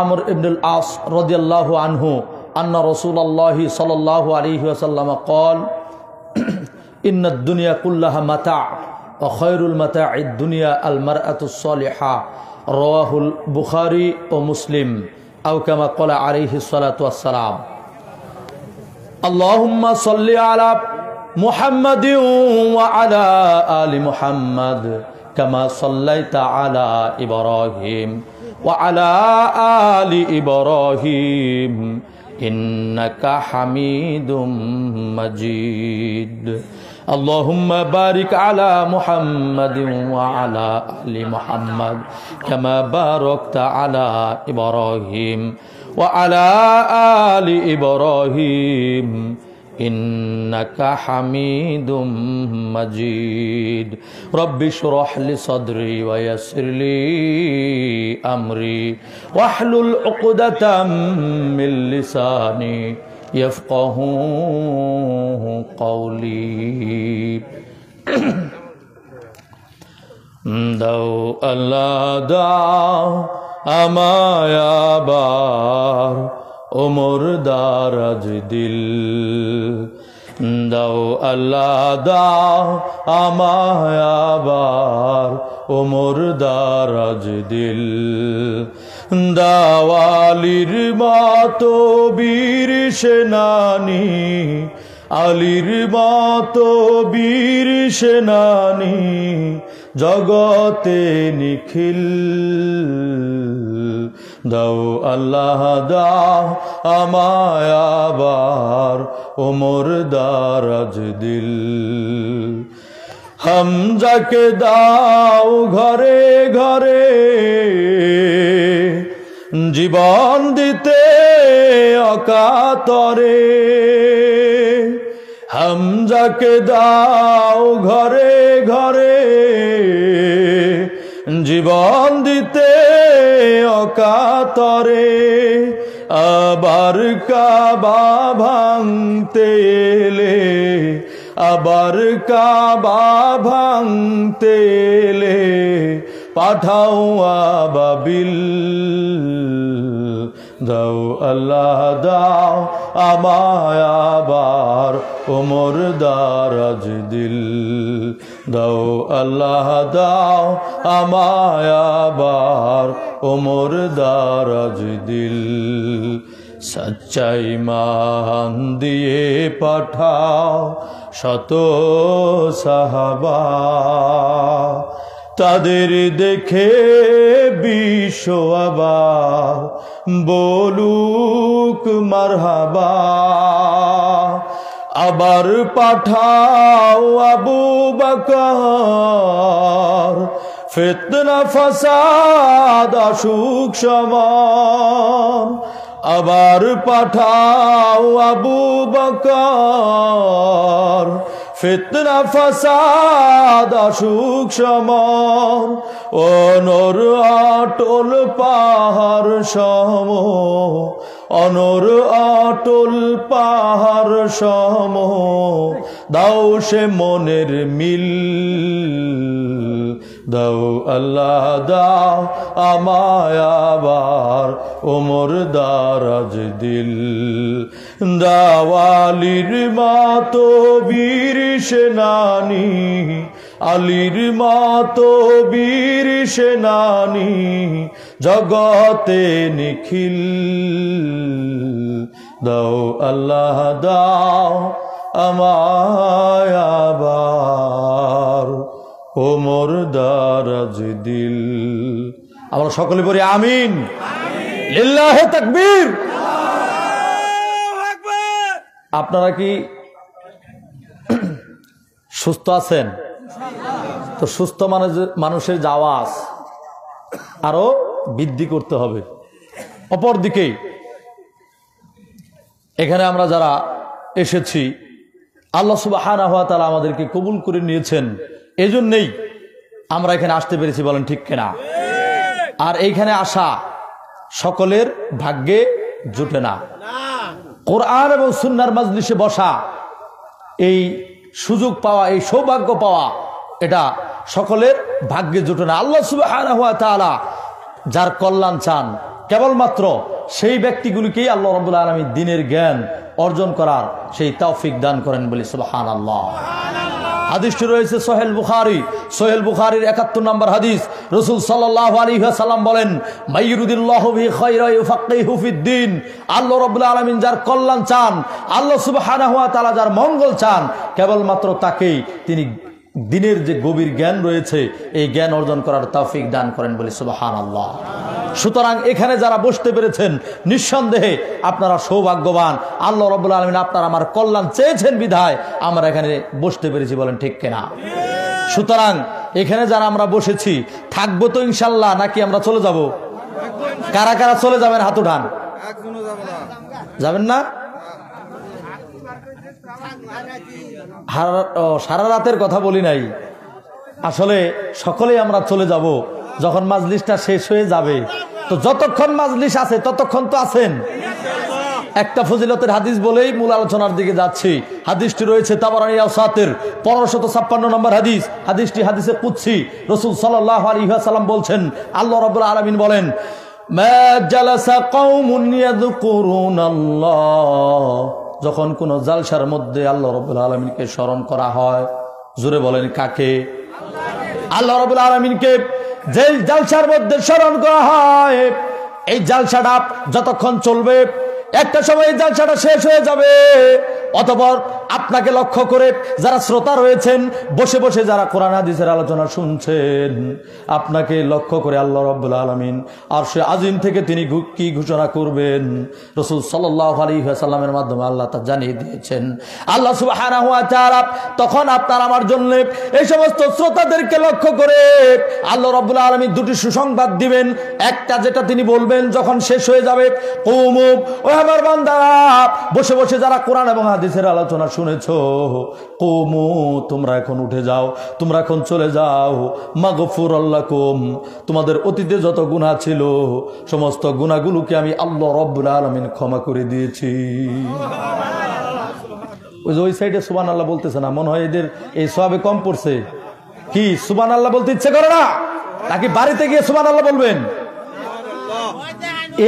আমর ইবনুল আস রাদিয়াল্লাহু আনহু আন্না রাসূলুল্লাহি সাল্লাল্লাহু আলাইহি ওয়াসাল্লাম قال إن الدنيا كلها متاع وخير المتاع الدنيا المرأة الصالحة رواه البخاري ومسلم أو كما قال عليه الصلاة والسلام اللهم صل على محمد وعلى آل محمد كما صليت على إبراهيم وعلى آل إبراهيم إنك حميد مجيد اللهم بارك على محمد وعلى آل محمد كما باركت على إبراهيم وعلى آل إبراهيم إنك حميد مجيد رب اشرح لي صدري ويسر لي أمري واحلل عقدة من لساني يفقه قولي দাও আল্লাহ দাও আমায় আবার ওমর দারাজ দিল দাও আল্লাহ দাও আমায় আবার ওমর দারাজ দিল দাওয়ালির মতো বীর সেনানি আলীর মতো বীর সেনানি জগতে নিখিল দাও আল্লাহ দাও আমায় আবার ওমর দারাজ দিল হামজাকে দাও ঘরে ঘরে জীবন দিতে অকাতরে হামজাকে দাও ঘরে ঘরে জীবন দিতে অকাতরে আবার কাবা ভাঙতে এলে আবার কাবা ভাঙতে এলে পাঠাও আবাবিল দাও আল্লাহ দাও আমায় আবার ওমর দারাজ দিল দাও আল্লাহ দাও আমায় আবার ওমর দারাজ দিল সচ্চাই মান দিয়ে পাঠাও শত সাহাবা তাদের দেখে বিশ্ব আবার বলুক মারহাবা আবার পাঠাও আবু বকর ফিতনা ফাসাদ অসুখ সমান আবার পাঠাও আবু বকর ফিতনা ফাসাদ অসুখ সমান অনর অটল পাহাড় সম অনর অটল পাহাড় সম দাও সে মনের মিল দাও আল্লাহ দাও আমায় আবার ওমর দারাজ দিল দাওয়ালির মতো বীর সেনানি আলীর মতো বীর সেনানি জগতে নিখিল দাও আল্লাহ দাও আমায় আবার ওমর দারাজ দিল আমরা সকলে বলি আমিন লিল্লাহে তাকবীর আপনারা কি সুস্থ আছেন? তো সুস্থ মানুষের আওয়াজ আরো বৃদ্ধি করতে হবে। অপরদিকে এখানে আমরা যারা এসেছি আল্লাহ সুবহানাহু ওয়া তাআলা আমাদেরকে কবুল করে নিয়েছেন, এজন্যই আমরা এখানে আসতে পেরেছি, বলেন ঠিক কিনা? আর এইখানে আসা সকলের ভাগ্যে জুটে না। কোরআন এবং সুন্নাহর মাজলিসে বসা, এই সুযোগ পাওয়া, এই সৌভাগ্য পাওয়া, এটা সকলের ভাগ্যে জুটে না। আল্লাহ সুবহানাহু ওয়া তাআলা যার কল্যাণ চান কেবলমাত্র সেই ব্যক্তিগুলিকেই আল্লাহ রাব্বুল আলামিন দ্বীনের জ্ঞান অর্জন করার সেই তৌফিক দান করেন বলি সুবহানাল্লাহ। হাদিসটি রয়েছে সোহেল বুখারীর ৭১ নম্বর হাদিস। রাসূল সাল্লাল্লাহু আলাইহি ওয়াসাল্লাম বলেন, মাইয়ুরিদুল্লাহু বিহি খায়রান ইউফাক্কিহু ফিদ্দীন। আল্লাহ রাব্বুল আলামিন যার কল্যাণ চান, আল্লাহ সুবহানাহু ওয়া তাআলা যার মঙ্গল চান, কেবলমাত্র তাকেই তিনি দ্বীনের যে গভীর জ্ঞান রয়েছে এই জ্ঞান অর্জন করার তৌফিক দান করেন বলি সুবহানাল্লাহ। সুতরাং এখানে যারা বসতে পেরেছেন নিঃসন্দেহে আপনারা সৌভাগ্যবান। আল্লাহ রাব্বুল আলামিন আপনার আমার কল্যাণ চেয়েছেন বিধায় আমরা এখানে বসতে পেরেছি, বলেন ঠিক কিনা? সুতরাং এখানে যারা আমরা বসেছি থাকবো তো ইনশাল্লাহ, নাকি আমরা চলে যাব? কারা কারা চলে যাবেন হাত উঠান। যাবেন না? সারা রাতের কথা বলি নাই, আসলে সকলেই আমরা চলে যাব যখন মাজলিসটা শেষ হয়ে যাবে। তো যতক্ষণ মাজলিস আছে ততক্ষণ তো আছেন। একটা ফজিলতের হাদিস বলেই মূল আলোচনার দিকে যাচ্ছি। হাদিসটি রয়েছে তাবারানী আওসাতের 1556 নম্বর হাদিস। হাদিসটি হাদিসে কুদসি। রাসূল সাল্লাল্লাহু আলাইহি ওয়াসাল্লাম বলছেন, আল্লাহ রাব্বুল আলামিন বলেন, মা জালাসা কওমুন ইয়াযকুরুনাল্লাহ। যখন কোন জালসার মধ্যে আল্লাহ রাব্বুল আলামিনকে স্মরণ করা হয়, জোরে বলেন কাকে? আল্লাহ রাব্বুল আলামিনকে যে জালসার মধ্যে স্মরণ করা হয়, এই জালসাটা যতক্ষণ চলবে একটা সময় জালসাটা শেষ হয়ে যাবে। অতঃপর আপনাকে লক্ষ্য করে যারা শ্রোতা রয়েছেন, বসে বসে যারা কোরআন হাদিসের আলোচনা শুনছেন, আপনাকে লক্ষ্য করে আল্লাহ রাব্বুল আলামিন আরশে আজিম থেকে তিনি কি ঘোষণা করবেন রাসূল সাল্লাল্লাহু আলাইহি ওয়াসাল্লামের মাধ্যমে আল্লাহ তা জানিয়ে দিয়েছেন। আল্লাহ সুবহানাহু ওয়া তাআলা তখন আপনার আমার জন্য এই সমস্ত শ্রোতাদেরকে লক্ষ্য করে আল্লাহ রাব্বুল আলামিন দুটি সুসংবাদ দিবেন। একটা যেটা তিনি বলবেন যখন শেষ হয়ে যাবে, কুমু, ও আমার বান্দারা, বসে বসে যারা কোরআন এবং হাদিসের আলোচনা শুনেছো, কুমু, তোমরা এখন উঠে যাও, তোমরা এখন চলে যাও, মাগফুরাল লাকুম, তোমাদের অতীতে যত গুনাহ ছিল সমস্ত গুনাহগুলোকে আমি আল্লাহ রাব্বুল আলামিন ক্ষমা করে দিয়েছি। ওই সাইডে সুবহানাল্লাহ বলতেছে না, মনে হয় এদের এই সওয়াবে কম পড়ছে। কি সুবহানাল্লাহ বলতে ইচ্ছে করে না, নাকি বাড়িতে গিয়ে সুবহানাল্লাহ বলবেন?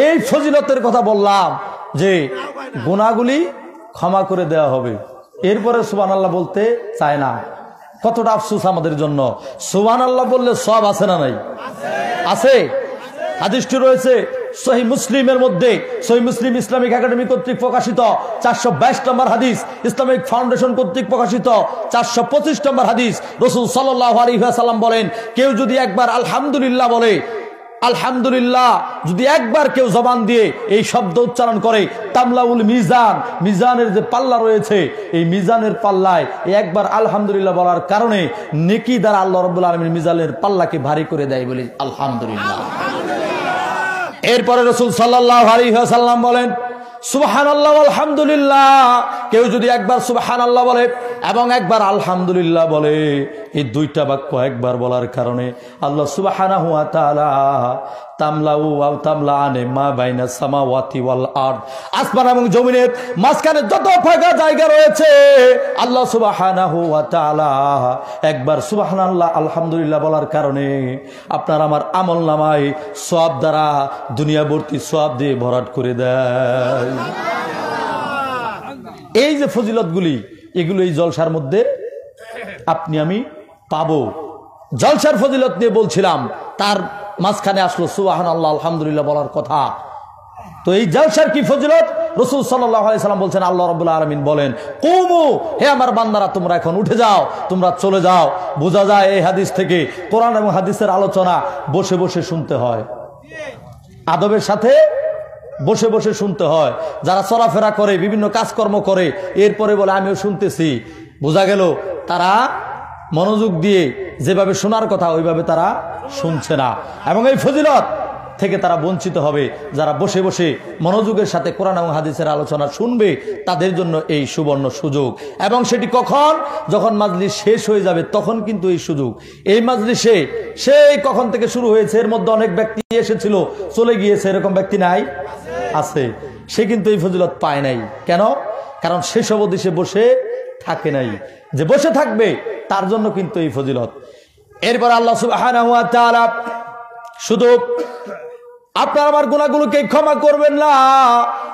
এই ফজিলতের কথা বললাম যে গুনাহগুলি ক্ষমা করে দেওয়া হবে, এরপরে সুবহানাল্লাহ বলতে চায় না। কতটা আফসোস আমাদের জন্য। সুবহানাল্লাহ বললে সওয়াব আছে না নাই? আছে। হাদিসটি রয়েছে সহিহ মুসলিমের মধ্যে। সহিহ মুসলিম ইসলামিক একাডেমি কর্তৃক প্রকাশিত 422 নম্বর হাদিস, ইসলামিক ফাউন্ডেশন কর্তৃক প্রকাশিত 425 নম্বর হাদিস। রাসূল সাল্লাল্লাহু আলাইহি ওয়াসাল্লাম বলেন, কেউ যদি একবার আলহামদুলিল্লাহ বলে, আলহামদুলিল্লাহ যদি একবার কেউ জবান দিয়ে এই শব্দ উচ্চারণ করে, তামলাউল মিজান, মিজানের যে পাল্লা রয়েছে এই মিজানের পাল্লায় একবার আলহামদুলিল্লাহ বলার কারণে নেকি দ্বারা আল্লাহ রাব্বুল আলামিন মিজানের পাল্লাকে ভারী করে দেয় বলি আলহামদুলিল্লাহ। এরপরে রাসূল সাল্লাল্লাহু আলাইহি ওয়াসাল্লাম বলেন, সুবহানাল্লাহ আলহামদুলিল্লাহ, কেউ যদি একবার সুবহানাল্লাহ বলে এবং একবার আলহামদুলিল্লাহ বলে, এই দুইটা বাক্য একবার বলার কারণে আল্লাহ সুবহানাহু ওয়া তাআলা তামলাউ ওয়া তামলাআনে মা বাইনা সামাওয়াতি ওয়াল আরদ, আসমান এবং জমিনের মাঝখানে যত ফাঁকা জায়গা রয়েছে আল্লাহ সুবহানাহু ওয়া তাআলা একবার সুবহানাল্লাহ আলহামদুলিল্লাহ বলার কারণে আপনার আমার আমলনামায় সওয়াব দ্বারা দুনিয়া ভর্তি সওয়াব দিয়ে ভরাট করে দেয়। এই যে ফজিলতগুলি, এগুলো এই জলসার মধ্যে আপনি আমি পাবো। জলসার ফজিলত নিয়ে বলছিলাম, তার মাঝখানে আসলো সুবহানাল্লাহ আলহামদুলিল্লাহ বলার কথা। তো এই জলসার কি ফজিলত? রাসূল সাল্লাল্লাহু আলাইহি সাল্লাম বলছেন, আল্লাহ রাব্বুল আলামিন বলেন, কুমু, হে আমার বান্দারা, তোমরা এখন উঠে যাও, তোমরা চলে যাও। বোঝা যায় এই হাদিস থেকে কোরআন এবং হাদিসের আলোচনা বসে বসে শুনতে হয়, আদবের সাথে বসে বসে শুনতে হয়। যারা চলাফেরা করে, বিভিন্ন কাজকর্ম করে, এরপরে বলে আমিও শুনতেছি, বোঝা গেল তারা মনোযোগ দিয়ে যেভাবে শোনার কথা ওইভাবে তারা শুনছে না, এবং এই ফজিলত থেকে তারা বঞ্চিত হবে। যারা বসে বসে মনোযোগের সাথে কোরআন এবং হাদিসের আলোচনা শুনবে তাদের জন্য এই সুবর্ণ সুযোগ। এবং সেটি কখন? যখন মাজলিস শেষ হয়ে যাবে তখন কিন্তু এই সুযোগ। এই মাজলিসে সেই কখন থেকে শুরু হয়েছে, এর মধ্যে অনেক ব্যক্তি এসেছিল চলে গিয়েছে, এরকম ব্যক্তি নাই? আছে। সে কিন্তু এই ফজিলত পায় নাই। কেন? কারণ শেষ অবধি সে বসে থাকে নাই। যে বসে থাকবে তার জন্য কিন্তু এই ফজিলত। এরপর আল্লাহ সুবহানাহু ওয়া তাআলা শুধু আপনার আমার গুনাহগুলোকে ক্ষমা করবেন না।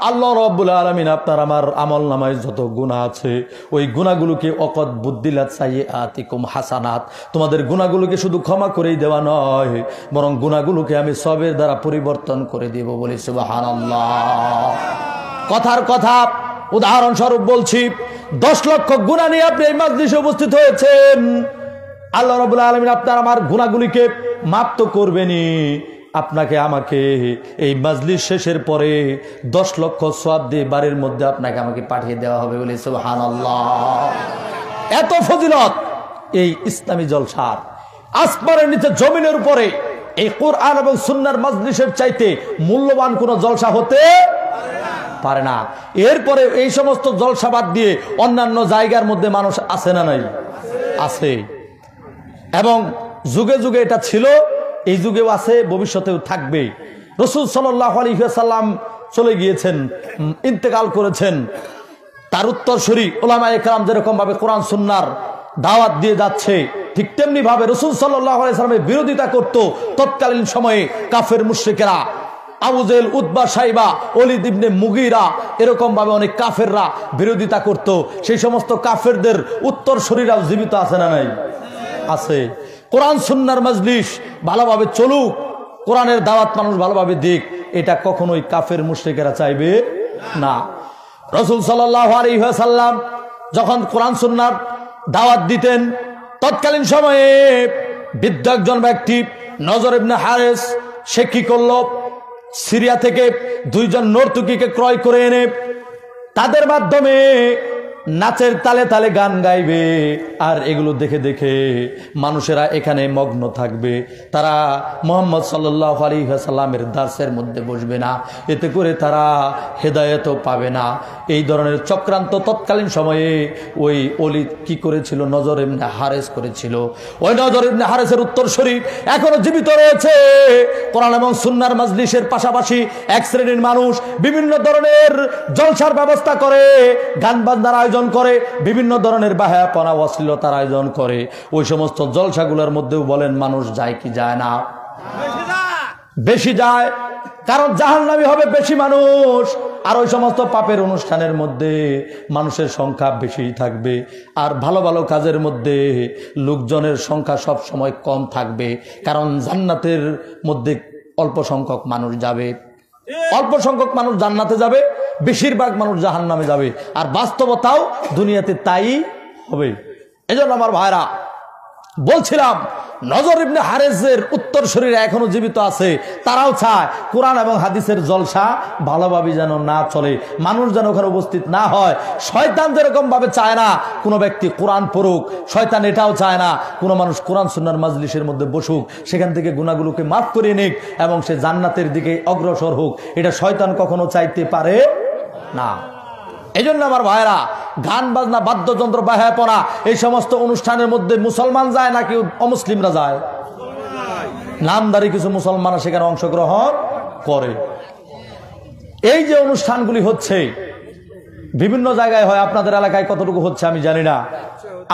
আল্লাহ রাব্বুল আলামিন আপনার আমার আমলনামায় যত গুনাহ আছে ওই গুনাহগুলোকে অকদ বুদ্দিলাত সাইয়্যাতিকুম হাসানাত, তোমাদের গুনাহগুলোকে শুধু ক্ষমা করেই দেওয়া নয়, বরং গুনাহগুলোকে আমি সবের দ্বারা পরিবর্তন করে দেব বলি সুবহানাল্লাহ। কথার কথা উদাহরণস্বরূপ বলছি, 10 লক্ষ গুনাহ নিয়ে আপনি এই মাজলিসে উপস্থিত হয়েছেন। আল্লাহ রাব্বুল আলামিন আপনার আমার গুনাহগুলিকে মাফ তো করবেনই, আপনাকে আমাকে এই মাজলিস শেষের পরে 10 লক্ষ সওয়াব দিয়ে বাড়ির মধ্যে আপনাকে আমাকে পাঠিয়ে দেওয়া হবে বলে সুবহানাল্লাহ। এত ফজিলত এই ইসলামী জলসার। আসমানের নিচে জমিনের উপরে এই কোরআন এবং সুন্নাহর মাজলিসের চাইতে মূল্যবান কোন জলসা হতে পারে না। এরপরে এই সমস্ত জলসা বাদ দিয়ে অন্যান্য জায়গার মধ্যে মানুষ আছে না নাই? আছে। এবং যুগে যুগে এটা ছিল, এই যুগেও আছে, ভবিষ্যতেও থাকবে। রাসূল সাল্লাল্লাহু আলাইহি ওয়াসাল্লাম চলে গিয়েছেন, ইন্তেকাল করেছেন। তার উত্তরসূরি উলামায়ে কেরাম যেরকম ভাবে কোরআন সুন্নাহর দাওয়াত দিয়ে যাচ্ছে, ঠিক তেমনি ভাবে রাসূল সাল্লাল্লাহু আলাইহি ওয়াসাল্লামের বিরোধিতা করত তৎকালীন সময়ে কাফের মুশরিকেরা। আবু জেহেল, উতবা, শাইবা, ওলীদ ইবনে মুগীরা, এরকম ভাবে অনেক কাফেররা বিরোধিতা করত। সেই সমস্ত কাফেরদের উত্তরসূরিরাও জীবিত আছে না নাই? আছে। কোরআন সুন্নাহর মাজলিস ভালোভাবে চলুক, কোরআনের দাওয়াত মানুষ ভালোভাবে দিক, এটা কখনোই কাফের মুশরিকেরা চাইবে না। রাসূল সাল্লাল্লাহু আলাইহি ওয়াসাল্লাম যখন কোরআন সুন্নাহর দাওয়াত দিতেন, তৎকালীন সময়ে বৃদ্ধ একজন ব্যক্তি নজর ইবনে হারেস, সে কি করল? সিরিয়া থেকে 2 জন নর্তকীকে ক্রয় করে এনে তাদের মাধ্যমে নাচের তালে তালে গান গাইবে, আর এগুলো দেখে দেখে মানুষেরা এখানে মগ্ন থাকবে। তারা মুহাম্মদ সাল্লাল্লাহু আলাইহি ওয়াসাল্লামের দার্সের মধ্যে বসবে না, এতে করে তারা হেদায়েতও পাবে না। এই ধরনের চক্রান্ত তৎকালীন সময়ে ওই ওলীদ কি করেছিল? নজর ইবনে হারেস করেছিল। ওই নজর ইবনে হারেসের উত্তরসূরি এখনো জীবিত রয়েছে। কোরআন এবং সুন্নাহর মাজলিসের পাশাপাশি এক শ্রেণীর মানুষ বিভিন্ন ধরনের জলসার ব্যবস্থা করে, গান বাজনার আয়োজন করে, বিভিন্ন ধরনের বাহায়াপনা অশ্লীলতার আয়োজন করে। ওই সমস্ত জলসাগুলোর মধ্যেও বলেন মানুষ যায় কি যায় না? বেশি যায়, কারণ জাহান্নামী হবে বেশি মানুষ। আর ওই সমস্ত পাপের অনুষ্ঠানের মধ্যে মানুষের সংখ্যা বেশি থাকবে, আর ভালো ভালো কাজের মধ্যে লোকজনের সংখ্যা সব সময় কম থাকবে। কারণ জান্নাতের মধ্যে অল্প সংখ্যক মানুষ যাবে, অল্প সংখ্যক মানুষ জান্নাতে যাবে, বেশিরভাগ মানুষ জাহান্নামে যাবে। আর বাস্তবতাও দুনিয়াতে তাই হবে। এজন্য আমার ভাইরা বলছিলাম, নজর ইবনে হারেসের উত্তরসূরিরা এখনো জীবিত আছে। তারাও চায় কোরআন এবং হাদিসের জলসা ভালোভাবে যেন না চলে, মানুষ যেন ওখানে উপস্থিত না হয়। শয়তান যেরকম ভাবে চায় না কোনো ব্যক্তি কোরআন পড়ুক, শয়তান এটাও চায় না কোনো মানুষ কোরআন সুন্নাহর মাজলিসের মধ্যে বসুক, সেখান থেকে গুনাহগুলোকে মাফ করে নিক এবং সে জান্নাতের দিকে অগ্রসর হোক। এটা শয়তান কখনো চাইতে পারে না। এই জন্য আমার ভাইরা, গান বাজনা, বাদ্যযন্ত্র, বাহায়াপনা, এই সমস্ত অনুষ্ঠানের মধ্যে মুসলমান যায় নাকি অমুসলিমরা যায়? নামদারি কিছু মুসলমান সেখানে অংশগ্রহণ করে। এই যে অনুষ্ঠানগুলি হচ্ছে বিভিন্ন জায়গায় হয়, আপনাদের এলাকায় কতটুকু হচ্ছে আমি জানি না।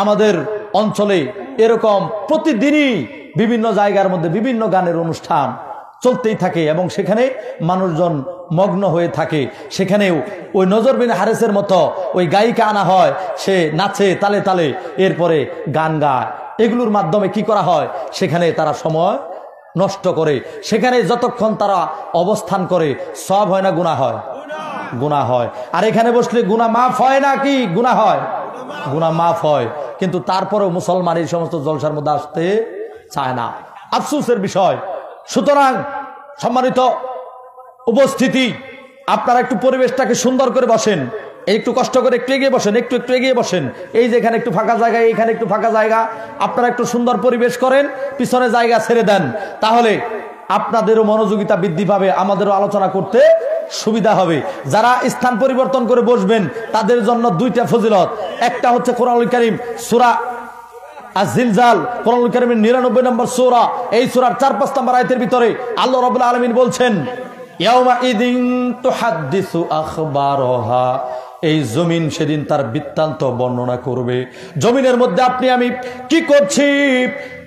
আমাদের অঞ্চলে এরকম প্রতিদিনই বিভিন্ন জায়গার মধ্যে বিভিন্ন গানের অনুষ্ঠান চলতেই থাকে এবং সেখানে মানুষজন মগ্ন হয়ে থাকে। সেখানেও ওই নজর বিন হারেসের মতো ওই গায়িকা আনা হয়, সে নাচে তালে তালে, এরপরে গান গায়। এগুলোর মাধ্যমে কি করা হয়? সেখানে তারা সময় নষ্ট করে। সেখানে যতক্ষণ তারা অবস্থান করে সওয়াব হয় না গুনাহ হয়? গুনাহ হয়। আর এখানে বসলে গুনাহ মাফ হয় না কি গুনাহ হয়? গুনাহ মাফ হয়। কিন্তু তারপরেও মুসলমান এই সমস্ত জলসার মধ্যে আসতে চায় না, আফসোসের বিষয়। সুতরাং সম্মানিত উপস্থিতি, আপনারা একটু পরিবেশটাকে সুন্দর করে বসেন, একটু কষ্ট করে একটু এগিয়ে বসেন, একটু এগিয়ে বসেন। এই যে এখানে একটু ফাঁকা জায়গা, এইখানে একটু ফাঁকা জায়গা, আপনারা একটু সুন্দর পরিবেশ করেন, পিছনে জায়গা ছেড়ে দেন, তাহলে আপনাদেরও মনোযোগিতা বৃদ্ধি পাবে, আমাদেরও আলোচনা করতে সুবিধা হবে। যারা স্থান পরিবর্তন করে বসবেন তাদের জন্য 2টা ফজিলত। একটা হচ্ছে কোরআনুল কারীম সূরা আজ-জিলজাল, কোরআনুল কারীমের 99 নম্বর সূরা। এই সূরার 4-5 নম্বর আয়াতের ভিতরে আল্লাহ রাব্বুল আলামিন বলছেন, ইয়াউমা ইদিন তুহাদ্দিসু আখবারহা, এই জমিন সেদিন তার বৃত্তান্ত বর্ণনা করবে। জমিনের মধ্যে আপনি আমি কি করছি,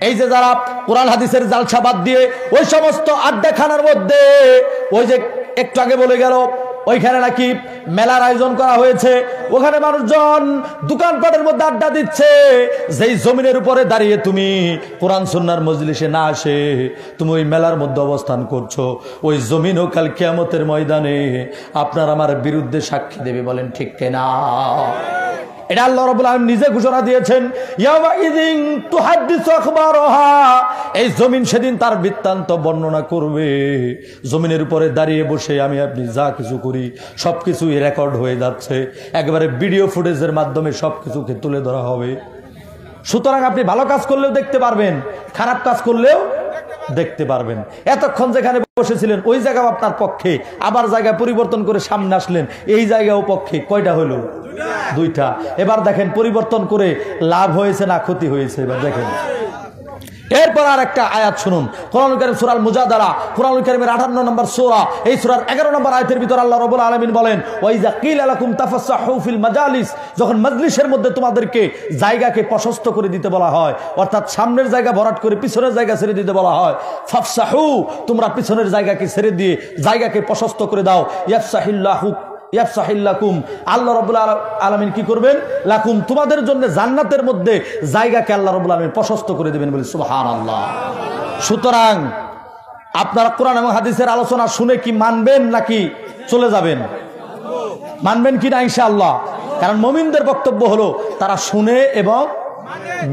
এই যে যারা কোরআন হাদিসের জালসা বাদ দিয়ে ওই সমস্ত আড্ডাখানার মধ্যে, ওই যে একটু আগে বলে গেল ওইখানে নাকি মেলার আয়োজন করা হয়েছে, ওখানে মানুষজন দোকানপাটের মধ্যে আড্ডা দিচ্ছে, যেই জমিনের উপরে দাঁড়িয়ে তুমি কোরআন সুন্নাহর মজলিসে না আসে তুমি ওই মেলার মধ্যে অবস্থান করছো, ওই জমিনও কাল কিয়ামতের ময়দানে আপনার আমার বিরুদ্ধে সাক্ষী দেবে। বলেন ঠিক কিনা? এটা আল্লাহ রাব্বুল আলামিন নিজে ঘোষণা দিয়েছেন, ইয়াওমাইযিন তুহাদ্দিসু আখবারহা, এই জমিন সেদিন তার বৃত্তান্ত বর্ণনা করবে। জমিনের উপরে দাঁড়িয়ে বসে আমি আপনি যা কিছু করি সবকিছুই রেকর্ড হয়ে যাচ্ছে, একেবারে ভিডিও ফুটেজের মাধ্যমে সবকিছুকে তুলে ধরা হবে। সুতরাং আপনি ভালো কাজ করলেও দেখতে পারবেন, খারাপ কাজ করলেও দেখতে পারবেন। এতক্ষণ যেখানে বসেছিলেন ওই জায়গাও আপনার পক্ষে, আবার জায়গা পরিবর্তন করে সামনে আসলেন, এই জায়গাও পক্ষে। কয়টা হলো? দুইটা। এবার দেখেন পরিবর্তন করে লাভ হয়েছে না ক্ষতি হয়েছে, এবার দেখেন। এরপর আর একটা আয়াত শুনুন, কোরআনুল কারীম সূরা আল মুজাদালা, কোরআনুল কারীমের 58 নম্বর সূরা, এই সূরার 11 নম্বর আয়াতের ভিতর আল্লাহ রাব্বুল আলামিন বলেন, ওয়াইজা কিলা লাকুম তাফাসসাহু ফিল মাজালিস, যখন মজলিসের মধ্যে তোমাদেরকে জায়গাকে প্রশস্ত করে দিতে বলা হয়, অর্থাৎ সামনের জায়গা ভরাট করে পিছনের জায়গা ছেড়ে দিতে বলা হয়, ফাফসাহু, তোমরা পিছনের জায়গাকে ছেড়ে দিয়ে জায়গাকে প্রশস্ত করে দাও, ইয়াফসাহিল্লাহু ইয়াফসাহিল্লাকুম, আল্লাহ রাব্বুল আলামিন কি করবেন? লাকুম, তোমাদের জন্য জান্নাতের মধ্যে জায়গাকে আল্লাহ রাব্বুল আলামিন প্রশস্ত করে দিবেন। বলি সুবহানাল্লাহ। সুতরাং আপনারা কোরআন এবং হাদিসের আলোচনা শুনে কি মানবেন নাকি চলে যাবেন? মানবেন কি না? ইনশাআল্লাহ। কারণ মুমিনদের বক্তব্য হলো তারা শুনে এবং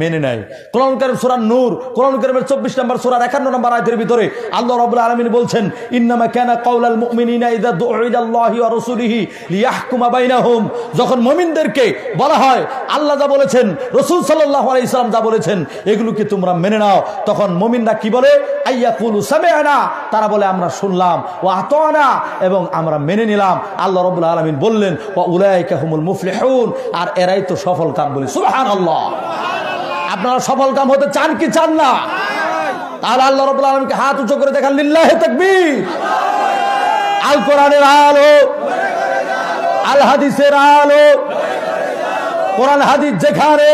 মেনে নেয়। কোরআনুল কারীম সূরা নূর, কোরআনুল কারীমের 24 নম্বর সূরার 51 নম্বর আয়াতের ভিতরে আল্লাহ রাব্বুল আলামিন বলছেন, ইন্নামা কানা কাউলাল মুমিনিনা ইযা দু'উ ইলাল্লাহি ওয়া রাসূলিহি লিয়াহকুমা বাইনাহুম, যখন মুমিনদেরকে বলা হয় আল্লাহ যা বলেছেন, রাসূল সাল্লাল্লাহু আলাইহি সাল্লাম যা বলেছেন এগুলোকে তোমরা মেনে নাও, তখন মুমিনরা কি বলে? আইয়াকুলু সামি'না, তারা বলে আমরা শুনলাম, ওয়া আতানা, এবং আমরা মেনে নিলাম। আল্লাহ রাব্বুল আলামিন বললেন, ওয়া উলাইকা হুমুল মুফলিহুন, আর এরাই তো সফল কাম। বলি সুবহানাল্লাহ। আপনারা সফল কাম হতে চান কি চান না? তাহলে আল্লাহ রাব্বুল আলামিনকে হাত উঁচু করে দেখান, লিল্লাহি তাকবীর। আল কোরআনের আলো, আল হাদিসের আলো, কোরআন হাদিস যেখানে,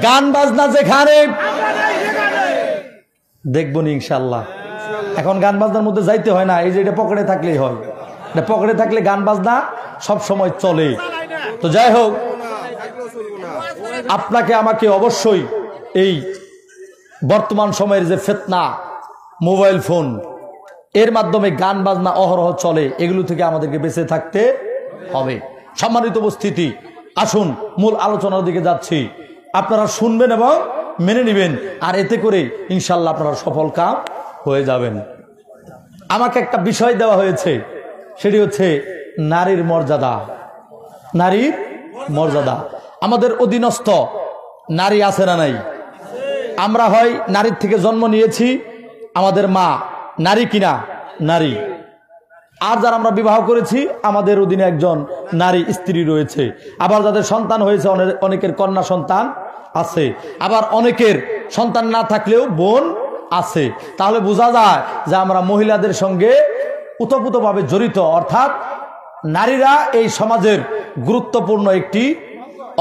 গান বাজনা যেখানে, দেখবো নি ইনশাআল্লাহ। এখন গান বাজনার মধ্যে যাইতে হয় না, এই যে এটা পকেটে থাকলেই হয়, এটা পকেটে থাকলে গান বাজনা সব সময় চলে। তো যাই হোক, আপনাকে আমাকে অবশ্যই এই বর্তমান সময়ের যে ফিতনা, মোবাইল ফোন, এর মাধ্যমে গান বাজনা অহরহ চলে, এগুলো থেকে আমাদেরকে বেঁচে থাকতে হবে। সম্মানিত উপস্থিতি, আসুন মূল আলোচনার দিকে যাচ্ছি। আপনারা শুনবেন এবং মেনে নেবেন, আর এতে করে ইনশাল্লাহ আপনারা সফল কাম হয়ে যাবেন। আমাকে একটা বিষয় দেওয়া হয়েছে, সেটি হচ্ছে নারীর মর্যাদা। নারীর মর্যাদা। আমাদের অধীনস্থ নারী আছে না নাই? আমরা হয় নারীর থেকে জন্ম নিয়েছি, আমাদের মা নারী কিনা? নারী। আর যারা আমরা বিবাহ করেছি আমাদের অধীনে একজন নারী স্ত্রী রয়েছে। আবার যাদের সন্তান হয়েছে অনেকের কন্যা সন্তান আছে, আবার অনেকের সন্তান না থাকলেও বোন আছে। তাহলে বোঝা যায় যে আমরা মহিলাদের সঙ্গে ওতপ্রোতভাবে জড়িত, অর্থাৎ নারীরা এই সমাজের গুরুত্বপূর্ণ একটি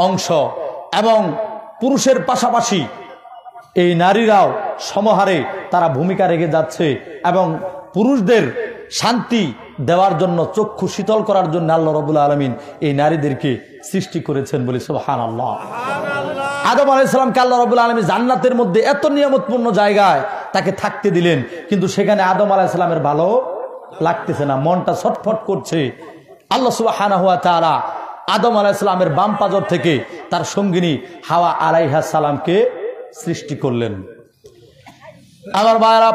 অংশ, এবং পুরুষের পাশাপাশি এই নারীরাও সমহারে তারা ভূমিকা রেখে যাচ্ছে, এবং পুরুষদের শান্তি দেওয়ার জন্য, চক্ষু শীতল করার জন্য আল্লাহ রাব্বুল আলামিন এই নারীদেরকে সৃষ্টি করেছেন। বলি সুবহানাল্লাহ। আদম আলাইহিস সালামকে আল্লাহ রাব্বুল আলামিন জান্নাতের মধ্যে এত নিয়ামতপূর্ণ জায়গায় তাকে থাকতে দিলেন, কিন্তু সেখানে আদম আলাইহিস সালামের ভালো লাগতেছে না, মনটা ছটফট করছে। আল্লাহ সুবহানাহু ওয়া তাআলা আদম আলাইহিস সালামের বাম পাজর থেকে তার সঙ্গিনী হাওয়া আলাইহিস সালামকে সৃষ্টি করলেন। আমার ভাইরা,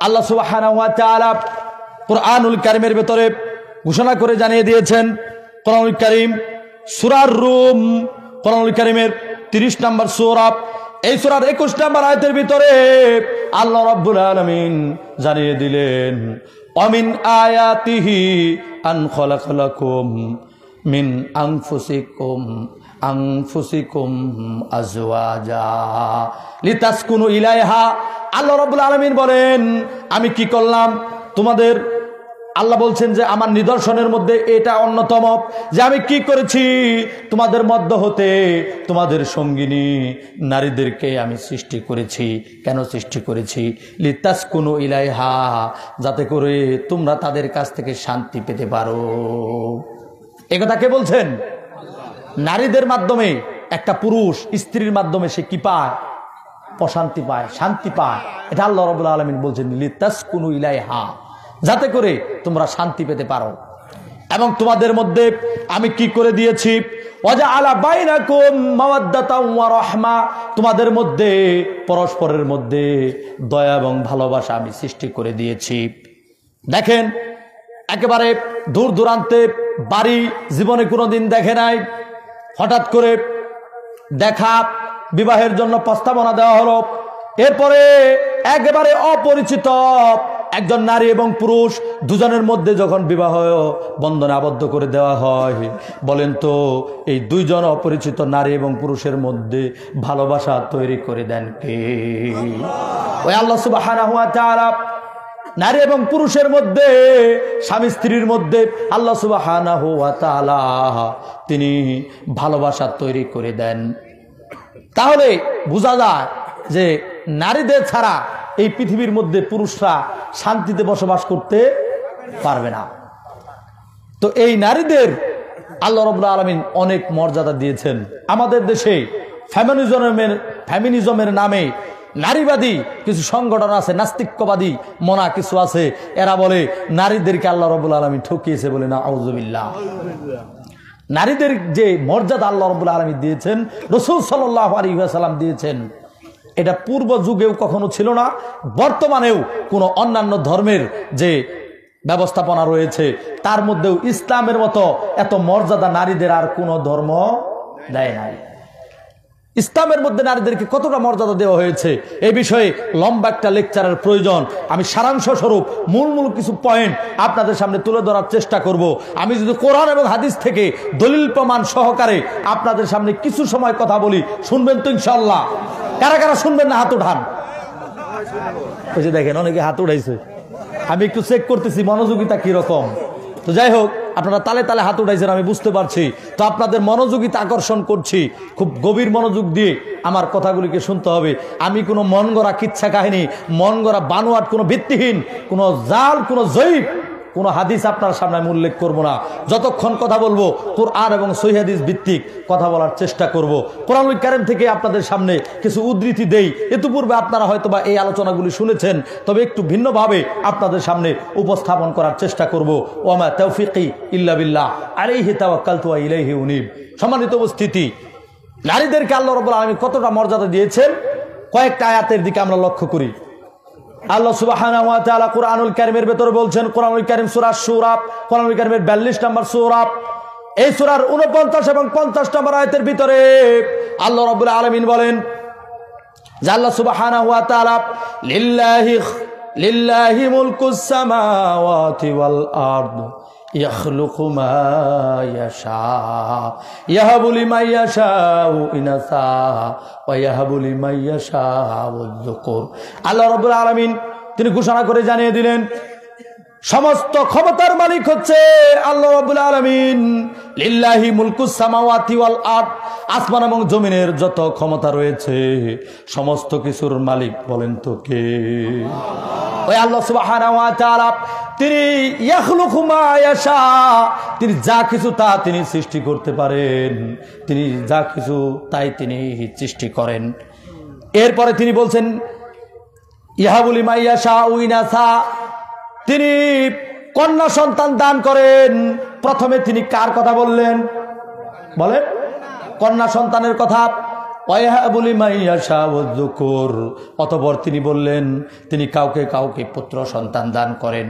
আল্লাহ সুবহানাহু ওয়া তাআলা কুরআনুল কারীমের ভিতরে ঘোষণা করে জানিয়ে দিয়েছেন, কুরআনুল কারীম সূরা রুম, কুরআনুল কারীমের 30 নম্বর সূরা, এই সূরার 21 নম্বর আয়াতের ভিতরে আল্লাহ রাব্বুল আলামিন জানিয়ে দিলেন, অমিন আয়াতিহি আন খালাকালাকুম মিন আনফুসিকুম আজওয়াজা লিতাসকুনু ইলাইহা। আল্লাহ রাব্বুল আলামিন বলেন, আমি কি করলাম? তোমাদের আল্লাহ বলছেন যে আমার নিদর্শনের মধ্যে এটা অন্যতম, যে আমি কি করেছি, তোমাদের মধ্য হতে তোমাদের সঙ্গিনী নারীদেরকে আমি সৃষ্টি করেছি। কেন সৃষ্টি করেছি? লিতাসকুনু ইলাইহা, যাতে করে তোমরা তাদের কাছ থেকে শান্তি পেতে পারো। একথা কে বলছেন? নারীদের মাধ্যমে একটা পুরুষ স্ত্রীর মাধ্যমে সে কি পায়? প্রশান্তি পায়, শান্তি পায়। এটা আল্লাহ রাব্বুল আলামিন বলছেন লিতাসকুনু ইলাইহা, যাতে করে তোমরা শান্তি পেতে পারো। এবং তোমাদের মধ্যে আমি কি করে দিয়েছি? ওয়াজআলা বাইনাকুম মাওয়াদ্দাতাও ওয়া রাহমা, তোমাদের মধ্যে পরস্পরের মধ্যে দয়া এবং ভালোবাসা আমি সৃষ্টি করে দিয়েছি। দেখেন, একেবারে দূর দূরান্তে বাড়ি জীবনে কোনোদিন দেখে নাই, হঠাৎ করে দেখা, বিবাহের জন্য প্রস্তাবনা দেওয়া হলো, এরপরে একেবারে অপরিচিত একজন নারী এবং পুরুষ দুজনের মধ্যে যখন বিবাহ বন্ধনে আবদ্ধ করে দেওয়া হয়, বলেন তো এই দুইজন অপরিচিত নারী এবং পুরুষের মধ্যে ভালোবাসা তৈরি করে দেন কে? ওই আল্লাহ সুবহানাহু ওয়া তাআলা। নারী এবং পুরুষের মধ্যে, স্বামী স্ত্রীর মধ্যে আল্লাহ সুবহানাহু ওয়া তাআলা তিনি ভালোবাসা তৈরি করে দেন। তাহলে বোঝা যায় যে নারীদের ছাড়া এই পৃথিবীর মধ্যে পুরুষরা শান্তিতে বসবাস করতে পারবে না। তো এই নারীদের আল্লাহ রাব্বুল আলামিন অনেক মর্যাদা দিয়েছেন। আমাদের দেশে ফেমিনিজমের নামে নারীবাদী কিছু সংগঠন আছে, নাস্তিক্যবাদী মনা কিছু আছে, এরা বলে নারীদেরকে আল্লাহ রাব্বুল আলামিন ঠকিয়েছে বলে, না আউযুবিল্লাহ। নারীদের যে মর্যাদা আল্লাহ রাব্বুল আলামিন দিয়েছেন, রাসূল সাল্লাল্লাহু আলাইহি ওয়াসাল্লাম দিয়েছেন, এটা পূর্ব যুগেও কখনো ছিল না, বর্তমানেও কোনো অন্যান্য ধর্মের যে ব্যবস্থাপনা রয়েছে তার মধ্যেও ইসলামের মতো এত মর্যাদা নারীদের আর কোনো ধর্ম দেয় নাই। ইসলামের মধ্যে নারীদেরকে কতটা মর্যাদা দেওয়া হয়েছে এই বিষয়ে লম্বা একটা লেকচারের প্রয়োজন। আমি সারাংশ স্বরূপ মূল কিছু পয়েন্ট আপনাদের সামনে তুলে ধরার চেষ্টা করব। আমি যদি কোরআন এবং হাদিস থেকে দলিল প্রমাণ সহকারে আপনাদের সামনে কিছু সময় কথা বলি, শুনবেন তো ইনশাআল্লাহ? কারা কারা শুনবেন না হাত উঠান। ওই যে দেখেন অনেকে হাত উঠাইছে, আমি একটু চেক করতেছি মনোযোগিতা কিরকম। তো যাই হোক, আপনারা তালে তালে হাত উঠাইছেন আমি বুঝতে পারছি। তো আপনাদের মনোযোগিতা আকর্ষণ করছি, খুব গভীর মনোযোগ দিয়ে আমার কথাগুলিকে শুনতে হবে। আমি কোনো মন গড়া কিচ্ছা কাহিনী, মন গড়া বানোয়াট, কোনো ভিত্তিহীন, কোনো জাল, কোনো জয়ীফ কোনো হাদিস আপনার সামনে আমি উল্লেখ করবো না। যতক্ষণ কথা বলবো কোরআন এবং সহিহ হাদিস ভিত্তিক কথা বলার চেষ্টা করব। কোরআনুল কারীম থেকে আপনাদের সামনে কিছু উদ্ধৃতি দেই। ইতিপূর্বে আপনারা হয়তোবা এই আলোচনাগুলি শুনেছেন, তবে একটু ভিন্নভাবে আপনাদের সামনে উপস্থাপন করার চেষ্টা করব। ওয়ামা তাওফিকি ইল্লা বিল্লাহ আলাইহি তাওয়াক্কালতু ওয়া ইলাইহি উনীব। সম্মানিত উপস্থিতি, নারীদেরকে আল্লাহ রাব্বুল আলামিন কতটা মর্যাদা দিয়েছেন কয়েকটা আয়াতের দিকে আমরা লক্ষ্য করি। আল্লাহ সুবহানাহু ওয়া তাআলা কুরআনুল কারীমের ভিতরে বলছেন, কুরআনুল কারীম সূরা সূরা, কুরআনুল কারীমের 42 নম্বর সূরা, এই সূরার 49 এবং 50 নম্বর আয়াতের ভিতরে আল্লাহ রাব্বুল আলামিন বলেন যে আল্লাহ সুবহানাহু ওয়া তাআলা লিল্লাহি মুলকুস সামাওয়াতি ওয়াল আরদ ইয়াখলুকু মা ইয়াশা ইয়াহাবু লিমান ইয়াশাউ ইনাসা ওয়া ইয়াহাবু লিমান ইয়াশাউ যুকুর। আল্লাহ রাব্বুল আলামিন তিনি ঘোষণা করে জানিয়ে দিলেন সমস্ত ক্ষমতার মালিক হচ্ছে আল্লাহ রাব্বুল আলামিন। লিল্লাহি মুলকুস সামাওয়াতি ওয়াল আরদ, আসমান এবং জমিনের যত ক্ষমতা রয়েছে সমস্ত কিছুর মালিক বলেন তো কে? ওই আল্লাহ সুবহানাহু ওয়া তাআলা। তিনি ইয়াখলুকু মা ইয়াশা, তিনি যা কিছু তা তিনি সৃষ্টি করতে পারেন, তিনি যা কিছু তাই তিনি সৃষ্টি করেন। এরপরে তিনি বলছেন ইয়াহাবু লিমান ইয়াশাউ ইনাসা, তিনি কন্যা সন্তান দান করেন। প্রথমে তিনি কার কথা বললেন? বলেন, কন্যা সন্তানের কথা। ওয়ায়াহাবু লিমান ইয়াশাউ যুকুর, অতঃপর তিনি বললেন তিনি কাউকে কাউকে পুত্র সন্তান দান করেন।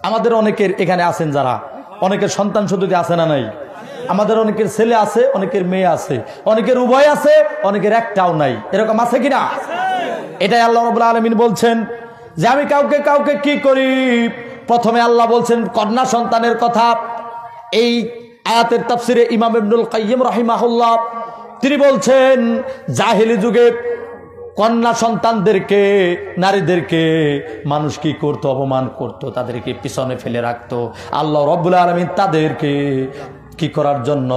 আমাদের অনেকের এখানে আছেন যারা, অনেকের সন্তান সন্ততি আছে না নাই? আমাদের অনেকের ছেলে আছে, অনেকের মেয়ে আছে, অনেকের উভয় আছে, অনেকের একটাও নাই। এরকম আছে কিনা? এটাই আল্লাহ রাব্বুল আলামিন বলছেন যে আমি কাউকে কাউকে কি করি। প্রথমে আল্লাহ বলছেন কন্যা সন্তানের কথা। এই আয়াতের তাফসিরে ইমাম ইবনুল কাইয়িম রাহিমাহুল্লাহ তিনি বলছেন জাহেলি যুগে কন্যা সন্তানদেরকে, নারীদেরকে মানুষ কি করতো? অপমান করত, তাদেরকে পিছনে ফেলে রাখতো। আল্লাহ রাব্বুল আলামিন তাদেরকে কি করার জন্য?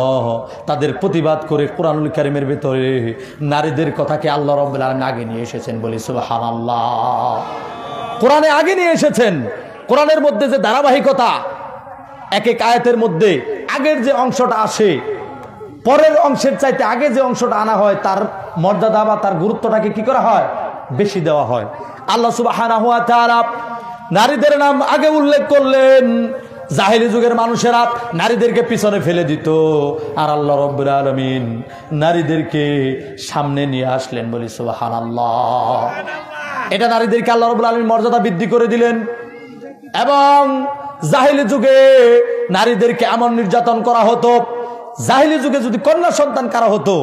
তাদের প্রতিবাদ করে কোরআনুল কারীমের ভিতরে নারীদের কথাকে আল্লাহ রাব্বুল আলামিন আগে নিয়ে এসেছেন, বলি সুবহানাল্লাহ। কোরআনে আগে নিয়ে এসেছেন। কোরআনের মধ্যে যে ধারাবাহিকতা, এক এক আয়াতের মধ্যে আগের যে অংশটা আসে পরের অংশের চাইতে আগে যে অংশটা আনা হয়, তার মর্যাদা বা তার গুরুত্বটাকে কি করা হয়? বেশি দেওয়া হয়। আল্লাহ সুবহানাহু ওয়া তাআলা নারীদের নাম আগে উল্লেখ করলেন। জাহেলি যুগের মানুষেরা নারীদেরকে পিছনে ফেলে দিত, আর আল্লাহ রাব্বুল আলামিন নারীদেরকে সামনে নিয়ে আসলেন, বলি সুবহানাল্লাহ। এটা নারীদেরকে আল্লাহ রাব্বুল আলামিন মর্যাদা বৃদ্ধি করে দিলেন। এবং জাহেলি যুগে নারীদেরকে এমন নির্যাতন করা হতো, জাহেলি যুগে যদি কন্যা সন্তান কারা হতো,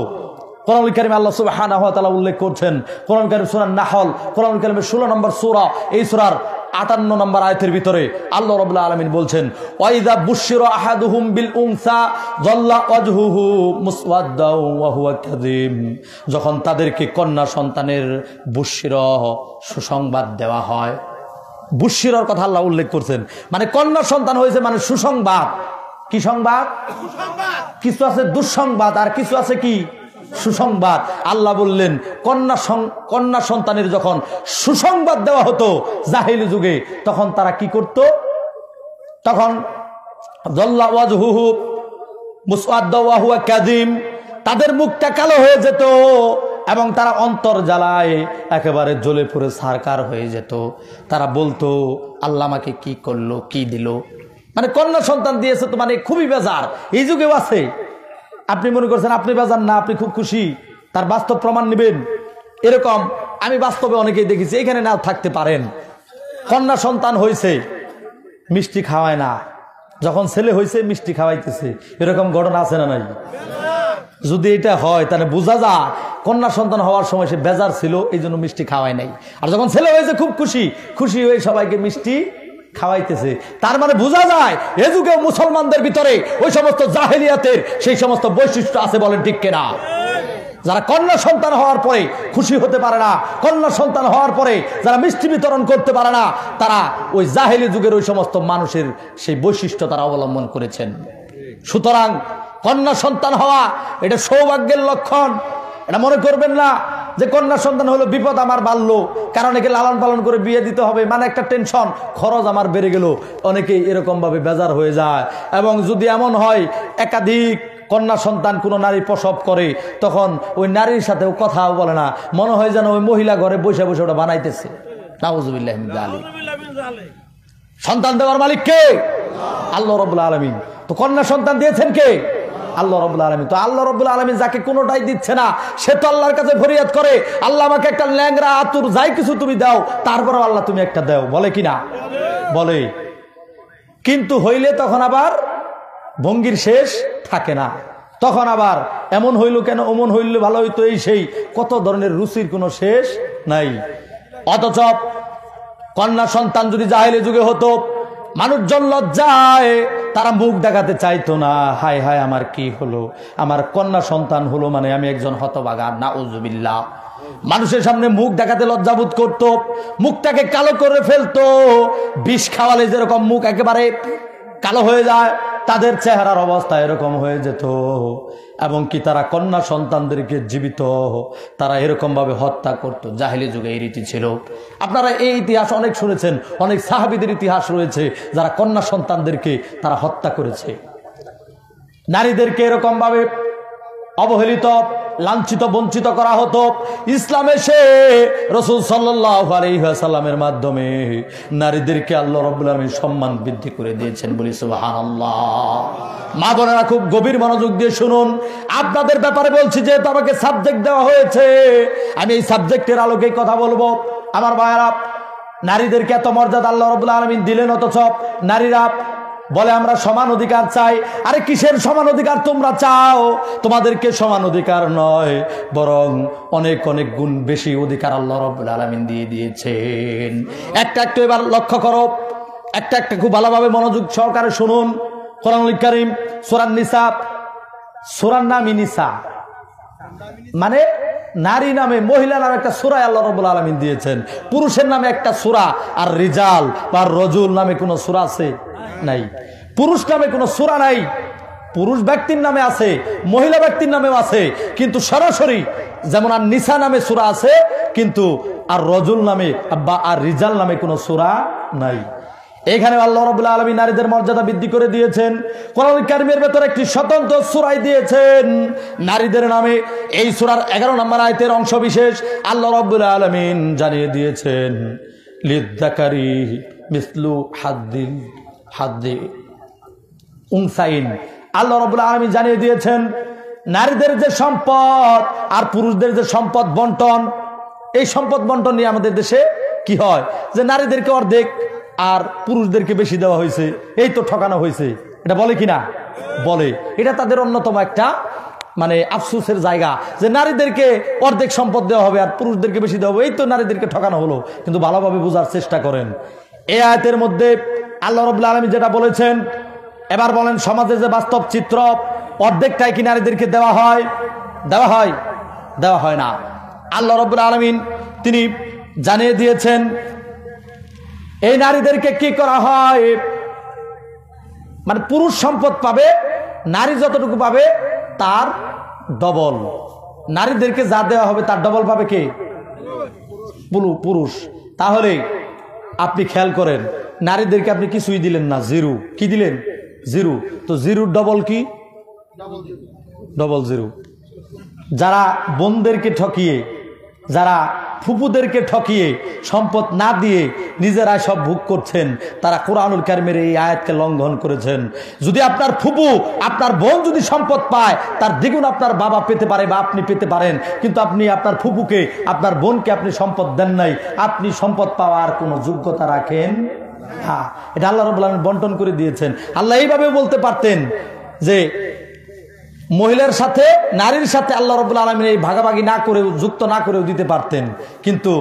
কোরআনুল কারীমে আল্লাহ সুবহানাহু ওয়া তাআলা উল্লেখ করছেন। কোরআনুল কারীম সূরা নাহল, কোরআনুল কারীমের 16 নম্বর সূরা, এই সূরার 58 নম্বর আয়াতের ভিতরে আল্লাহ রাব্বুল আলামিন বলছেন, ওয়াইদা বুশিরা আহাদুহুম বিল উনসা যাল্লা ওয়াজহুহু মুসওয়াদ্দাও ওয়া হুয়া কাযীম। যখন তাদেরকে কন্যা সন্তানের বুশিরা, সুসংবাদ দেওয়া হয়। বুশিরার কথা আল্লাহ উল্লেখ করছেন, মানে কন্যা সন্তান হয়েছে মানে সুসংবাদ। কি সংবাদ? কিছু আছে দুঃসংবাদ আর কিছু আছে কি? সুসংবাদ। আল্লাহ বললেন কন্যা সন্তানের যখন সুসংবাদ দেওয়া হতো জাহেলি যুগে, তখন তারা কি করত? তখন যাল্লা ওয়াজহুহু মুসওয়াদ্দা ওয়া হুয়া কাযীম, তাদের মুখটা কালো হয়ে যেত এবং তারা অন্তর জ্বালায় একেবারে জ্বলে পুড়ে ছারখার হয়ে যেত। তারা বলতো, আল্লাহ আমাকে কি করলো, কি দিল? মানে কন্যা সন্তান দিয়েছে তো মানে খুবই বেজার। এই যুগেও আছে। আপনি মনে করছেন আপনি বেজার না, আপনি খুব খুশি, তার বাস্তব প্রমাণ নেবেন। এরকম আমি বাস্তবে অনেকেই দেখেছি, এখানে নাও থাকতে পারেন। কন্যা সন্তান হয়েছে, মিষ্টি খাওয়ায় না, যখন ছেলে হয়েছে মিষ্টি খাওয়াইতেছে। এরকম ঘটনা আছে না নাই? যদি এটা হয় তাহলে বোঝা যায় কন্যা সন্তান হওয়ার সময় সে বেজার ছিল, এই জন্য মিষ্টি খাওয়ায় নাই। আর যখন ছেলে হয়েছে খুব খুশি, খুশি হয়ে সবাইকে মিষ্টি খাওয়াইতেছে। তার মানে বোঝা যায় এ যুগে মুসলমানদের ভিতরে ওই সমস্ত জাহেলিয়াতের সেই সমস্ত বৈশিষ্ট্য আছে, বলেন ঠিক কিনা? যারা কন্যা সন্তান হওয়ার পরে খুশি হতে পারে না, কন্যা সন্তান হওয়ার পরে যারা মিষ্টি বিতরণ করতে পারে না, তারা ওই জাহেলি যুগের ওই সমস্ত মানুষের সেই বৈশিষ্ট্য তারা অবলম্বন করেছেন। সুতরাং কন্যা সন্তান হওয়া এটা সৌভাগ্যের লক্ষণ। এটা মনে করবেন না যে কন্যা সন্তান হলো বিপদ আমার বাড়লো, কারণ একে লালন পালন করে বিয়ে দিতে হবে, মানে একটা টেনশন, খরচ আমার বেড়ে গেল। অনেকেই এরকম ভাবে বেজার হয়ে যায়। এবং যদি এমন হয় একাধিক কন্যা সন্তান কোনো নারী প্রসব করে, তখন ওই নারীর সাথেও কথাও বলে না, মনে হয় যেন ওই মহিলা ঘরে বসে বসে ওটা বানাইতেছে। নাউযুবিল্লাহি মিন যালিক। সন্তান দেওয়ার মালিক কে? আল্লাহ রাব্বুল আলামিন। তো কন্যা সন্তান দিয়েছেন কে? আল্লাহ রাব্বুল আলামিন। তো আল্লাহ রাব্বুল আলামিন যাকে কোনোটাই দিচ্ছে না, সে তো আল্লাহর কাছে ফরিয়াদ করে, আল্লাহ আমাকে একটা ল্যাংড়া আতুর যাই কিছু তুমি দাও, তারপরেও আল্লাহ তুমি একটা দাও, বলে কিনা? বলে। কিন্তু হইলে তখন আবার ভঙ্গির শেষ থাকে না। তখন আবার এমন হইল কেন, অমন হইল ভালো হইতো, এই সেই কত ধরনের রুচির কোনো শেষ নাই। অথচ কন্যা সন্তান যদি জাহেলি যুগে হতো, মানুষজন লজ্জায় তারা মুখ দেখাতে চাইতো না। হায় হায় আমার কি হলো, আমার কন্যা সন্তান হলো মানে আমি একজন হতভাগা, নাউযুবিল্লাহ। মানুষের সামনে মুখ দেখাতে লজ্জাবোধ করত, মুখটাকে কালো করে ফেলতো। বিষ খাওয়ালে যেরকম মুখ একেবারে কালো হয়ে যায়, তাদের চেহারার অবস্থা এরকম হয়ে যেত। এবং কি তারা কন্যা সন্তানদেরকে জীবিত তারা এরকম ভাবে হত্যা করত। জাহেলি যুগে এই রীতি ছিল। আপনারা এই ইতিহাস অনেক শুনেছেন, অনেক সাহাবীদের ইতিহাস রয়েছে যারা কন্যা সন্তানদেরকে তারা হত্যা করেছে। নারীদেরকে এরকম ভাবে অবহেলিত, লাঞ্ছিত, বঞ্চিত করা হতো। ইসলাম এসে রাসূল সাল্লাল্লাহু আলাইহি ওয়াসাল্লামের মাধ্যমে নারীদেরকে আল্লাহ রাব্বুল আলামিন সম্মান বৃদ্ধি করে দিয়েছেন, বলি সুবহানাল্লাহ। মা বোনেরা খুব গভীর মনোযোগ দিয়ে শুনুন। আপনাদের ব্যাপারে বলছি, যে আমাকে সাবজেক্ট দেওয়া হয়েছে, আমি এই সাবজেক্টের আলোকেই কথা বলবো। আমার ভাইয়েরা, নারীদেরকে এত মর্যাদা আল্লাহ রাব্বুল আলামিন দিলেন, অথচ নারীরা বলে আমরা সমান অধিকার চাই। আরে কিসের সমান অধিকার তোমরা চাও? তোমাদেরকে সমান অধিকার নয়, বরং অনেক অনেক গুণ বেশি অধিকার আল্লাহ রাব্বুল আলামিন দিয়ে দিয়েছেন। একটা একটু এবার লক্ষ্য করো, একটা একটা খুব ভালোভাবে মনোযোগ সহকারে শুনুন। কোরআনুল কারীম সূরা নিসা, সূরার নামই নিসা, মানে নারী নামে মহিলা নামে একটা সূরা আল্লাহ রাব্বুল আলামিন দিয়েছেন, পুরুষের নামে একটা সূরা, আর রিজাল বা রজুল নামে কোনো সূরা আছে? নাই। পুরুষ নামে কোনো সূরা নাই। পুরুষ ব্যক্তির নামে আছে, মহিলা ব্যক্তির নামেও আছে, কিন্তু সরাসরি যেমন আর নিসা নামে সূরা আছে, কিন্তু আর রজুল নামে বা আর রিজাল নামে কোনো সূরা নাই। এখানে আল্লাহ রাব্বুল আলামিন নারীদের মর্যাদা বৃদ্ধি করে দিয়েছেন। কোরআন কারীমের ভেতরে একটি স্বতন্ত্র সূরা দিয়েছেন নারীদের নামে। এই সূরার 11 নম্বর আয়াতের অংশ বিশেষ আল্লাহ রাব্বুল আলামিন জানিয়ে দিয়েছেন, লিযযাকারি মিসলু হাদ্দি উনসাইন। আল্লাহ রাব্বুল আলামিন জানিয়ে দিয়েছেন নারীদের যে সম্পদ আর পুরুষদের যে সম্পদ বন্টন, এই সম্পদ বন্টন নিয়ে আমাদের দেশে কি হয় যে নারীদেরকে অর্ধেক আর পুরুষদেরকে বেশি দেওয়া হয়েছে, এই তো ঠকানো হয়েছে। এটা বলে কিনা? বলে। এটা তাদের অন্যতম একটা মানে আফসোসের জায়গা যে নারীদেরকে অর্ধেক সম্পদ দেওয়া হবে আর পুরুষদেরকে বেশি দেওয়া হবে, এই তো নারীদেরকে ঠকানো হলো। কিন্তু ভালোভাবে বোঝার চেষ্টা করেন, এই আয়াতের মধ্যে আল্লাহ রাব্বুল আলামিন যেটা বলেছেন, এবার বলেন সমাজে যে বাস্তব চিত্র, অর্ধেকটাই কি নারীদেরকে দেওয়া হয়? দেওয়া হয়? দেওয়া হয় না। আল্লাহ রাব্বুল আলামিন তিনি জানিয়ে দিয়েছেন এই নারীদেরকে কি করা হয়, মানে পুরুষ সম্পদ পাবে, নারী যতটুকু পাবে তার ডবল। নারীদেরকে যা দেওয়া হবে তার ডবল পাবে কে? পুরুষ। তাহলে আপনি খেয়াল করেন, নারীদেরকে আপনি কিছুই দিলেন না, জিরো। কি দিলেন? জিরো। তো জিরোর ডবল কি? Double zero. যারা বোনদেরকে ঠকিয়ে, যারা ফুপুদেরকে ঠকিয়ে সম্পদ না দিয়ে নিজেরাই সব ভোগ করছেন, তারা কোরআনুল কারীমের এই আয়াতকে লঙ্ঘন করেছেন। যদি আপনার ফুপু, আপনার বোন যদি সম্পদ পায়, তার দ্বিগুণ আপনার বাবা পেতে পারে বা আপনি পেতে পারেন, কিন্তু আপনি আপনার ফুপুকে, আপনার বোনকে আপনি সম্পদ দেন নাই, আপনি সম্পদ পাওয়ার কোনো যোগ্যতা রাখেন না। এটা আল্লাহ রাব্বুল আলামিন বন্টন করে দিয়েছেন। আল্লাহ এইভাবে বলতে পারতেন যে মহিলার সাথে নারীর সাথে আল্লাহ রাব্বুল আলামিন এই ভাগাভাগি না করেও, যুক্ত না করেও দিতে পারতেন, কিন্তু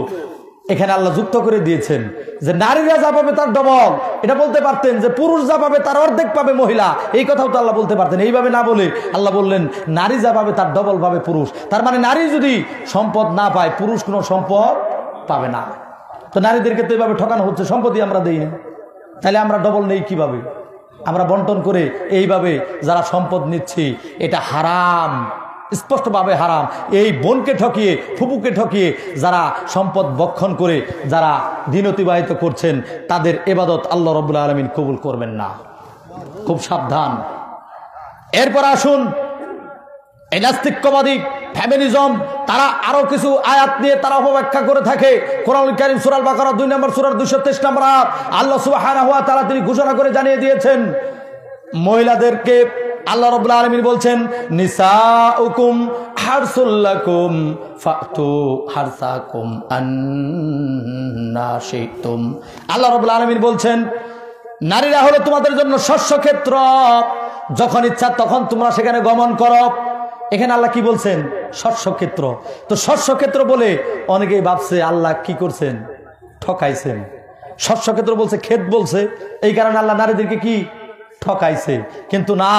এখানে আল্লাহ যুক্ত করে দিয়েছেন যে নারীরা যা পাবে তার ডবল। এটা বলতে পারতেন যে পুরুষ যা পাবে তার অর্ধেক পাবে মহিলা, এই কথাও তো আল্লাহ বলতে পারতেন। এইভাবে না বলে আল্লাহ বললেন নারী যা পাবে তার ডবল পাবে পুরুষ। তার মানে নারী যদি সম্পদ না পায়, পুরুষ কোনো সম্পদ পাবে না। তো নারীদেরকে তো এইভাবে ঠকানো হচ্ছে, সম্পদই আমরা দেই না, তাহলে আমরা ডবল নেই কিভাবে? আমরা বন্টন করে এইভাবে যারা সম্পদ নিচ্ছি, এটা হারাম, স্পষ্টভাবে হারাম। এই বোনকে ঠকিয়ে, ফুপুকে ঠকিয়ে যারা সম্পদ ভক্ষণ করে যারা দিন অতিবাহিত করছেন, তাদের ইবাদত আল্লাহ রাব্বুল আলামিন কবুল করবেন না। খুব সাবধান। এরপর আসুন, এই নাস্তিক্যবাদী ফ্যামিনিজম, তারা আরো কিছু আয়াত নিয়ে তারা অপব্যাখ্যা করে থাকে। কোরআনুল কারীম সূরা আল বাকারা 2 নম্বর সূরার 223 নম্বর আয়াত আল্লাহ সুবহানাহু ওয়া তাআলা তিনি ঘোষণা করে জানিয়ে দিয়েছেন, মহিলাদেরকে আল্লাহ রাব্বুল আলামিন বলছেন, নিসাউকুম হারসুল লাকুম ফাতু হারসাকুম আন্না শিতুম। আল্লাহ রাব্বুল আলামিন বলছেন নারীরা হলো তোমাদের জন্য শস্যক্ষেত্র, যখন ইচ্ছা তখন তোমরা সেখানে গমন করো। এখানে আল্লাহ কি বলছেন? শস্যক্ষেত্র। তো শস্যক্ষেত্র বলে অনেকেই ভাবছে আল্লাহ কি করছেন? ঠকাইছেন। শস্যক্ষেত্র বলছে, ক্ষেত বলছে, এই কারণে আল্লাহ নারীদেরকে কি ঠকাইছে। কিন্তু না,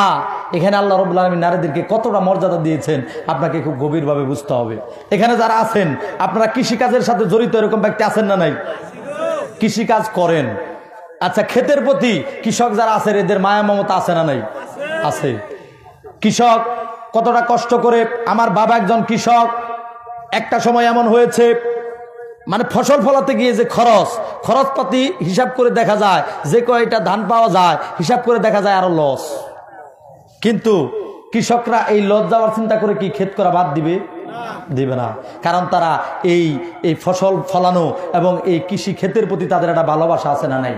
এখানে আল্লাহ রাব্বুল আলামিন নারীদেরকে কতটা মর্যাদা দিয়েছেন আপনাকে খুব গভীরভাবে বুঝতে হবে। এখানে যারা আছেন, আপনারা কৃষিকাজের সাথে জড়িত এরকম ব্যক্তি আছেন না নাই? কৃষিকাজ করেন, আচ্ছা, ক্ষেতের প্রতি কৃষক যারা আছেন এদের মায়া মমতা আছে না নাই? আছে। কৃষক কতটা কষ্ট করে, আমার বাবা একজন কৃষক, একটা সময় এমন হয়েছে মানে ফসল ফলাতে গিয়ে যে খরচপাতি হিসাব করে দেখা যায়, যে কয়টা ধান পাওয়া যায় হিসাব করে দেখা যায় আরো লস। কিন্তু কৃষকরা এই লস যাওয়ার চিন্তা করে কি ক্ষেত করা বাদ দিবে? দিবে না। কারণ তারা এই ফসল ফলানো এবং এই কৃষি ক্ষেতের প্রতি তাদের একটা ভালোবাসা আছে না নাই?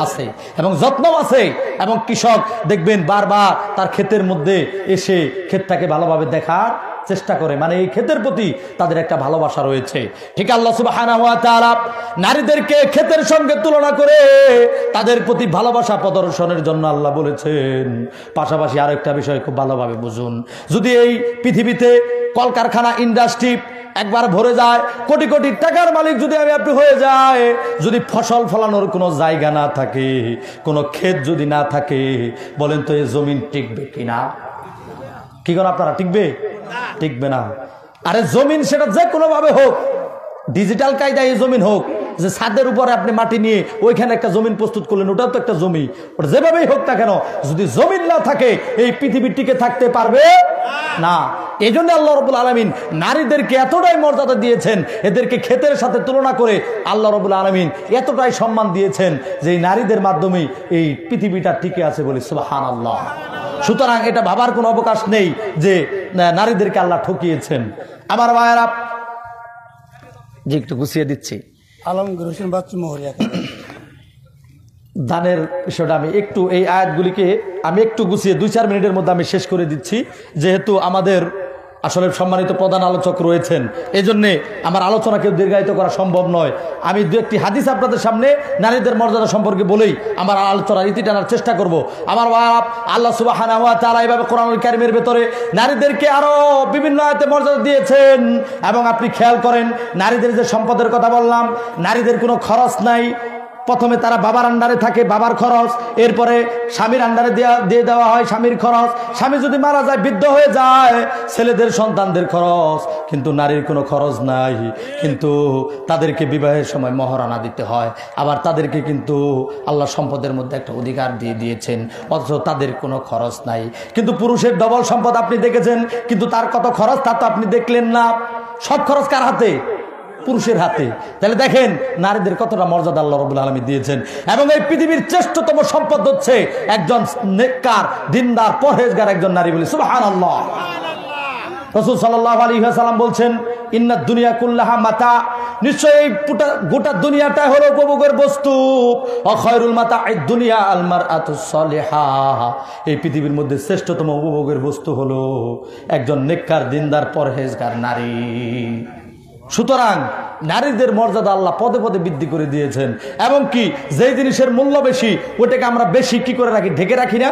আছে, এবং যত্ন আছে। এবং কৃষক দেখবেন বারবার তার ক্ষেতের মধ্যে এসে ক্ষেতটাকে ভালোভাবে দেখার চেষ্টা করে, মানে এই ক্ষেতের প্রতি তাদের একটা ভালোবাসা রয়েছে। ঠিক আল্লাহ সুবহানাহু ওয়া তাআলা নারীদেরকে ক্ষেতের সঙ্গে তুলনা করে তাদের প্রতি ভালোবাসা প্রদর্শনের জন্য আল্লাহ বলেছেন। পাশাপাশি আরেকটা বিষয় খুব ভালোভাবে বুঝুন, যদি এই পৃথিবীতে কলকারখানা, ইন্ডাস্ট্রি একবার ভরে যায়, কোটি কোটি টাকার মালিক যদি আপনি হয়ে যায়, যদি ফসল ফলানোর কোনো জায়গা না থাকে, কোনো ক্ষেত যদি না থাকে, বলেন তো এই জমিন টিকবে কিনা? কি করেন আপনারা? টিকবে? টিকবে না। আরে জমিন সেটা যে কোনোভাবে হোক, ডিজিটাল কায়দায় এই জমিন হোক, যে ছাদের উপরে আপনি মাটি নিয়ে ওইখানে একটা জমিন প্রস্তুত করলেন, ওটাও তো একটা জমি। ওটা যেভাবেই হোক না কেন, যদি জমিন না থাকে এই পৃথিবী টিকে থাকতে পারবে না। এই জন্য আল্লাহ রাব্বুল আলামিন নারীদেরকে এতটাই মর্যাদা দিয়েছেন, এদেরকে ক্ষেতের সাথে তুলনা করে আল্লাহ রাব্বুল আলামিন এতটাই সম্মান দিয়েছেন যে এই নারীদের মাধ্যমেই এই পৃথিবীটা টিকে আছে বলে সুবহানাল্লাহ। সুতরাং এটা ভাবার কোনো অবকাশ নেই যে নারীদেরকে আল্লাহ ঠকিয়েছেন। আমার ভাইয়েরা, যে একটু গুছিয়ে দিচ্ছি আলমগীর হোসেন বাচ্চু মোহরিয়া দানের বিষয়টা আমি একটু এই আয়াতগুলিকে আমি একটু গুছিয়ে 2-4 মিনিটের মধ্যে আমি শেষ করে দিচ্ছি, যেহেতু আমাদের আসলে সম্মানিত প্রধান আলোচক রয়েছেন, এই জন্যে আমার আলোচনাকে দীর্ঘায়িত করা সম্ভব নয়। আমি 2-1টি হাদিস আপনাদের সামনে নারীদের মর্যাদা সম্পর্কে বলেই আমার আলোচনার ইতি টানার চেষ্টা করব। আমার বাপ আল্লাহ সুবহানাহু ওয়া তাআলা এইভাবে কোরআনুল কারীমের ভেতরে নারীদেরকে আরো বিভিন্ন আয়াতে মর্যাদা দিয়েছেন। এবং আপনি খেয়াল করেন, নারীদের যে সম্পদের কথা বললাম, নারীদের কোনো খরচ নাই। প্রথমে তারা বাবার আন্ডারে থাকে, বাবার খরচ, এরপরে স্বামীর আন্ডারে দিয়ে দেওয়া হয় স্বামীর খরচ। স্বামী যদি মারা যায়, বৃদ্ধ হয়ে যায়, ছেলেদের সন্তানদের খরচ, কিন্তু নারীর কোনো খরচ নাই। কিন্তু তাদেরকে বিবাহের সময় মহারানা দিতে হয়, আবার তাদেরকে কিন্তু আল্লাহ সম্পদের মধ্যে একটা অধিকার দিয়ে দিয়েছেন, অথচ তাদের কোনো খরচ নাই। কিন্তু পুরুষের ডবল সম্পদ আপনি দেখেছেন, কিন্তু তার কত খরচ তা তো আপনি দেখলেন না। সব খরচ কার হাতে? পুরুষের হাতে। তাহলে দেখেন নারীদের কতটা মর্যাদা আল্লাহ রাব্বুল আলামিন দিয়েছেন। এবং এই পৃথিবীর শ্রেষ্ঠতম সম্পদ হচ্ছে একজন নেককার, দিনদার, পরহেজগার একজন নারী বলে সুবহানাল্লাহ। রাসূল সাল্লাল্লাহু আলাইহি ওয়াসাল্লাম বলছেন, ইন্নাদ দুনিয়া কুল্লাহা মাতা, নিশ্চয়ই এই গোটা দুনিয়াটা হলো উপভোগের বস্তু। ওয়া খায়রুল মাতা'আদ দুনিয়া আল মারআতুস সালিহা, এই পৃথিবীর মধ্যে শ্রেষ্ঠতম উপভোগের বস্তু হলো একজন নেককার, দিনদার, পরহেজগার নারী। সুতরাং নারীদের মর্যাদা আল্লাহ পদে পদে বৃদ্ধি করে দিয়েছেন। এবং কি, যেই জিনিসের মূল্য বেশি ওটাকে আমরা বেশি কি করে রাখি? ঢেকে রাখি না?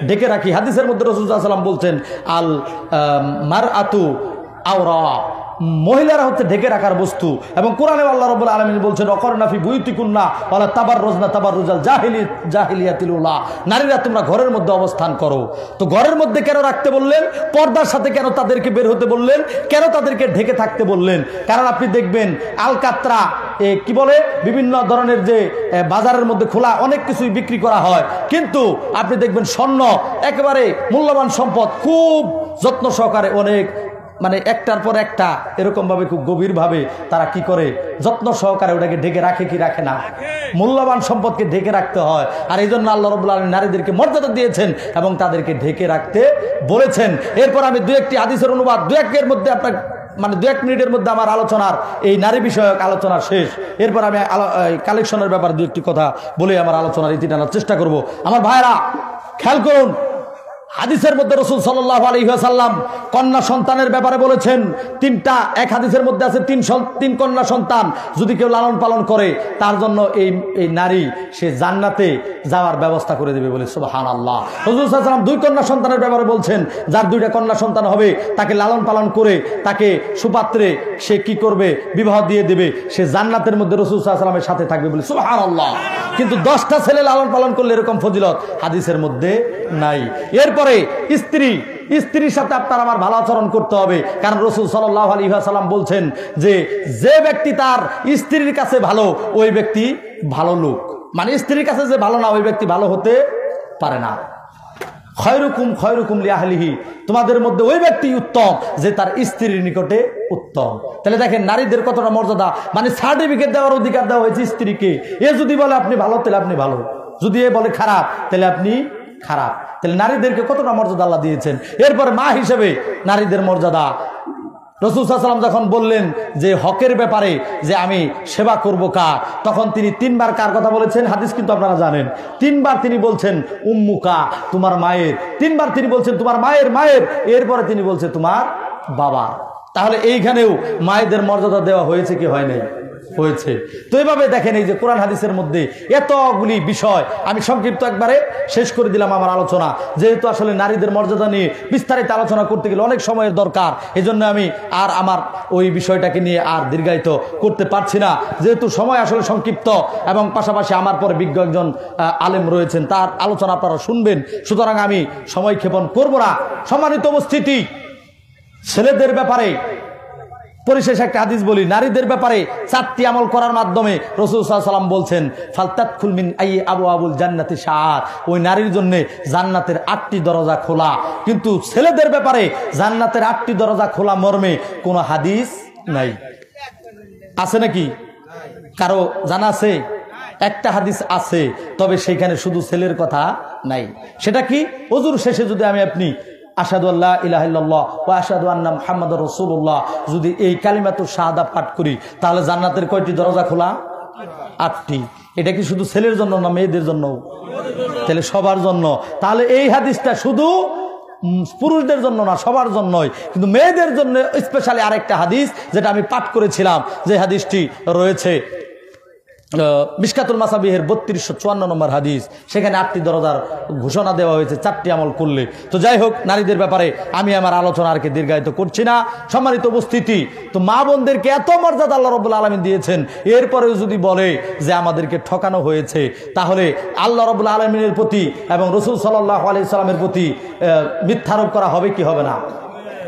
ঢেকে রাখি। হাদিসের মধ্যে রাসূল সাল্লাল্লাহু আলাইহি ওয়াসাল্লাম বলছেন, আল মারআতু আওরা, মহিলারা হচ্ছে ঢেকে রাখার বস্তু। এবং কোরআনে আল্লাহ রাব্বুল আলামিন বলছেন, অকরনা ফি বুয়ুতিকুন্না ওয়ালা তাবাররুজনা তাবাররুজাল জাহিলিয়াতিল উলা, নারীরা তোমরা ঘরের মধ্যে অবস্থান করো। তো ঘরের মধ্যে কেন রাখতে বললেন? পর্দার সাথে কেন তাদেরকে বের হতে বললেন? কেন তাদেরকে ঢেকে থাকতে বললেন? কারণ আপনি দেখবেন আলকাত্রা, কি বলে, বিভিন্ন ধরনের যে বাজারের মধ্যে খোলা অনেক কিছুই বিক্রি করা হয়, কিন্তু আপনি দেখবেন স্বর্ণ একেবারে মূল্যবান সম্পদ, খুব যত্ন সহকারে, অনেক মানে একটার পর একটা এরকম ভাবে খুব গভীর ভাবে তারা কি করে, যত্ন সহকারে ওটাকে ঢেকে রাখে কি রাখে না? মূল্যবান সম্পদকে ঢেকে রাখতে হয়। আর এই জন্য আল্লাহ রাব্বুল আলামিন নারীদেরকে মর্যাদা দিয়েছেন এবং তাদেরকে ঢেকে রাখতে বলেছেন। এরপর আমি 2-1টি হাদিসের অনুবাদ 2-1 মধ্যে আপনার মানে 2-1 মিনিটের মধ্যে আমার আলোচনার এই নারী বিষয়ক আলোচনা শেষ। এরপর আমি কালেকশনের ব্যাপারে 2-1টি কথা বলে আমার আলোচনার ইতি টানার চেষ্টা করব। আমার ভাইরা খেয়াল করুন, হাদিসের মধ্যে রাসূল সাল্লাল্লাহু আলাইহি ওয়াসাল্লাম কন্যা সন্তানের ব্যাপারে বলেছেন 3টা। এক হাদিসের মধ্যে আছে 3 কন্যা সন্তান যদি কেউ লালন পালন করে, তার জন্য এই নারী সে জান্নাতে যাওয়ার ব্যবস্থা করে দেবে বলে সুবহানাল্লাহ। রাসূল সাল্লাল্লাহু আলাইহি ওয়াসাল্লাম 2 কন্যা সন্তানের ব্যাপারে বলছেন, যার 2টা কন্যা সন্তান হবে তাকে লালন পালন করে তাকে সুপাত্রে সে কি করবে, বিবাহ দিয়ে দেবে, সে জান্নাতের মধ্যে রাসূল সাল্লাল্লাহু আলাইহি ওয়াসাল্লামের সাথে থাকবে বলে সুবহানাল্লাহ। কিন্তু 10টা ছেলে লালন পালন করলে এরকম ফজিলত হাদিসের মধ্যে নাই। এরপরে স্ত্রীর সাথে আপনার আমার ভালো আচরণ করতে হবে, কারণ রাসূল সাল্লাল্লাহু আলাইহি ওয়াসাল্লাম বলছেন যে ব্যক্তি তার স্ত্রীর কাছে ভালো, ওই ব্যক্তি ভালো লোক। মানে স্ত্রীর কাছে যে ভালো না, ওই ব্যক্তি ভালো হতে পারে না। খয়রুকুম লিআহলিহি, তোমাদের মধ্যে ওই ব্যক্তি উত্তম যে তার স্ত্রীর নিকটে উত্তম। তাহলে দেখেন নারীদের কতটা মর্যাদা, মানে সার্টিফিকেট দেওয়ার অধিকার দেওয়া হয়েছে স্ত্রীকে। এ যদি বলে আপনি ভালো, তাহলে আপনি ভালো, যদি এ বলে খারাপ, তাহলে আপনি খারাপ। তাহলে নারীদেরকে কতটা মর্যাদা আল্লাহ দিয়েছেন। এরপর মা হিসেবে নারীদের মর্যাদা, রাসূল সাল্লাল্লাহু আলাইহি ওয়াসাল্লাম যখন বললেন যে হকের ব্যাপারে যে আমি সেবা করব কার, তখন তিনি 3বার কার কথা বলেছেন, হাদিস কিন্তু আপনারা জানেন। 3বার তিনি বলছেন উম্মুকা, তোমার মায়ের। 3বার তিনি বলছেন তোমার মায়ের মায়ের, এরপরে তিনি বলছেন তোমার বাবা। তাহলে এইখানেও মায়েদের মর্যাদা দেওয়া হয়েছে কি হয় নাই? হয়েছে। তো এইভাবে দেখেন, এই যে কোরআন হাদিসের মধ্যে এতগুলি বিষয়, আমি সংক্ষিপ্ত একবারে শেষ করে দিলাম আমার আলোচনা, যেহেতু আসলে নারীদের মর্যাদা নিয়ে বিস্তারিত আলোচনা করতে গেলে অনেক সময়ের দরকার। এজন্য আমি আর আমার ওই বিষয়টাকে নিয়ে আর দীর্ঘায়িত করতে পারছি না, যেহেতু সময় আসলে সংক্ষিপ্ত এবং পাশাপাশি আমার পরে বিজ্ঞ একজন আলেম রয়েছেন, তার আলোচনা আপনারা শুনবেন। সুতরাং আমি সময় ক্ষেপণ করব না। সম্মানিত উপস্থিতি, ছেলেদের ব্যাপারে পরিশেষ একটা হাদিস বলি, নারীদের ব্যাপারে 4টি আমল করার মাধ্যমে রাসূল সাল্লাল্লাহু আলাইহি ওয়াসাল্লাম বলছেন ফালতাদখুল মিন আইয়ি আবওয়াবুল জান্নাতি শাআত, ওই নারীর জন্য জান্নাতের 8টি দরজা খোলা। কিন্তু ছেলেদের ব্যাপারে জান্নাতের 8টি দরজা খোলা মর্মে কোনো হাদিস নাই। আছে নাকি কারো জানা আছে? একটা হাদিস আছে, তবে সেখানে শুধু ছেলের কথা নাই। সেটা কি? ওযুর শেষে যদি আপনি আশহাদু আল্লা ইলাহা ইল্লাল্লাহ ওয়া আশহাদু আন্না মুহাম্মাদুর রাসূলুল্লাহ যদি এই কালিমাতুশ শাহাদা পাঠ করি, তাহলে জান্নাতের কয়টি দরজা খোলা? 8টি। এটা কি শুধু ছেলের জন্য না মেয়েদের জন্য? তাহলে সবার জন্য। তাহলে এই হাদিসটা শুধু পুরুষদের জন্য না, সবার জন্যই। কিন্তু মেয়েদের জন্য স্পেশালি আরেকটা হাদিস যেটা আমি পাঠ করেছিলাম, যে হাদিসটি রয়েছে মিশকাতুল মাসাবিহের 3254 নম্বর হাদিস। সেখানে 8টি দরজার ঘোষণা দেওয়া হয়েছে 4টি আমল করলে। তো যাই হোক, নারীদের ব্যাপারে আমি আমার আলোচনা আর কি দীর্ঘায়িত করছি না। সম্মানিত উপস্থিতি, তো মা বোনদেরকে এত মর্যাদা আল্লাহ রাব্বুল আলামিন দিয়েছেন, এরপরেও যদি বলে যে আমাদেরকে ঠকানো হয়েছে, তাহলে আল্লাহ রাব্বুল আলামিনের প্রতি এবং রাসূল সাল্লাল্লাহু আলাইহি সাল্লামের প্রতি মিথ্যারোপ করা হবে কি হবে না?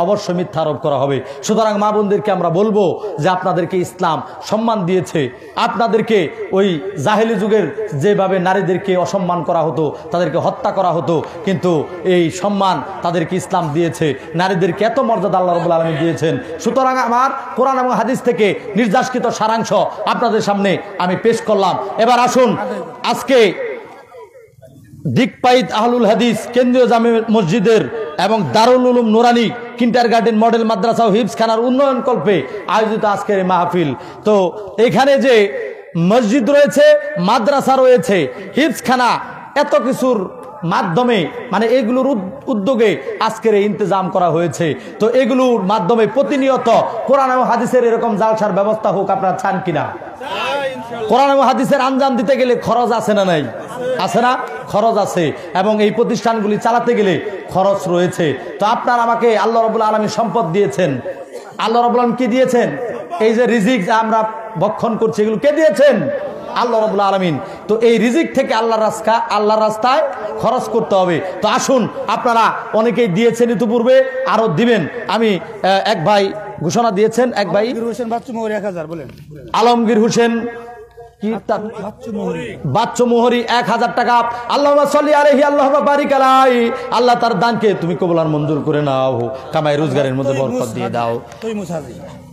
অবশ্যই মিথ্যা আরোপ করা হবে। সুতরাং মা বোনদেরকে আমরা বলবো যে আপনাদেরকে ইসলাম সম্মান দিয়েছে। আপনাদেরকে ওই জাহেলি যুগের যেভাবে নারীদেরকে অসম্মান করা হতো, তাদেরকে হত্যা করা হতো, কিন্তু এই সম্মান তাদেরকে ইসলাম দিয়েছে। নারীদেরকে এত মর্যাদা আল্লাহ রাব্বুল আলামিন দিয়েছেন। সুতরাং আমার কোরআন এবং হাদিস থেকে নির্যাসকৃত সারাংশ আপনাদের সামনে আমি পেশ করলাম। এবার আসুন, আজকে দিকপাইত আহলুল হাদিস কেন্দ্রীয় জামে মসজিদের এবং দারুল উলুম নুরানি কিন্ডারগার্টেন মডেল মাদ্রাসা ও হিফজখানার উন্নয়ন কল্পে আয়োজিত আজকের এই মাহফিল। তো এখানে যে মসজিদ রয়েছে, মাদ্রাসা রয়েছে, হিফজখানা, এত কিছুর মাধ্যমে মানে এগুলোর উদ্যোগে আজকের এই ইন্তজাম করা হয়েছে। তো এগুলোর মাধ্যমে প্রতিনিয়ত কোরআন এবং হাদিসের এরকম জালসার ব্যবস্থা হোক, আপনারা চান কিনা? কোরআন এবং হাদিসের আঞ্জাম দিতে গেলে খরচ আছে না নাই? আছে না? খরচ আছে, এবং এই প্রতিষ্ঠানগুলি চালাতে গেলে খরচ রয়েছে। তো আপনার আমাকে আল্লাহ রাব্বুল আলামিন সম্পদ দিয়েছেন। আল্লাহ রাব্বুল আলামিন কি দিয়েছেন? এই যে রিজিক যে আমরা ভক্ষণ করছি, এগুলো কে দিয়েছেন? আল্লাহ রাব্বুল আলামিন। তো এই রিজিক থেকে আল্লাহর রাস্তায় খরচ করতে হবে। তো আসুন, আপনারা অনেকেই দিয়েছেন ইতিপূর্বে, আরো দিবেন। আমি এক ভাই ঘোষণা দিয়েছেন, এক ভাই আলমগীর হোসেন বাচ্চু মোহরি 1000 টাকা। আল্লাহুম্মা সাল্লি আলাইহি আল্লাহুম্মা বারিক আলাইহি। আল্লাহ তার দানকে তুমি কবুল আর মঞ্জুর করে নাও, কামাই রোজগারের মধ্যে বরকত দিয়ে দাও।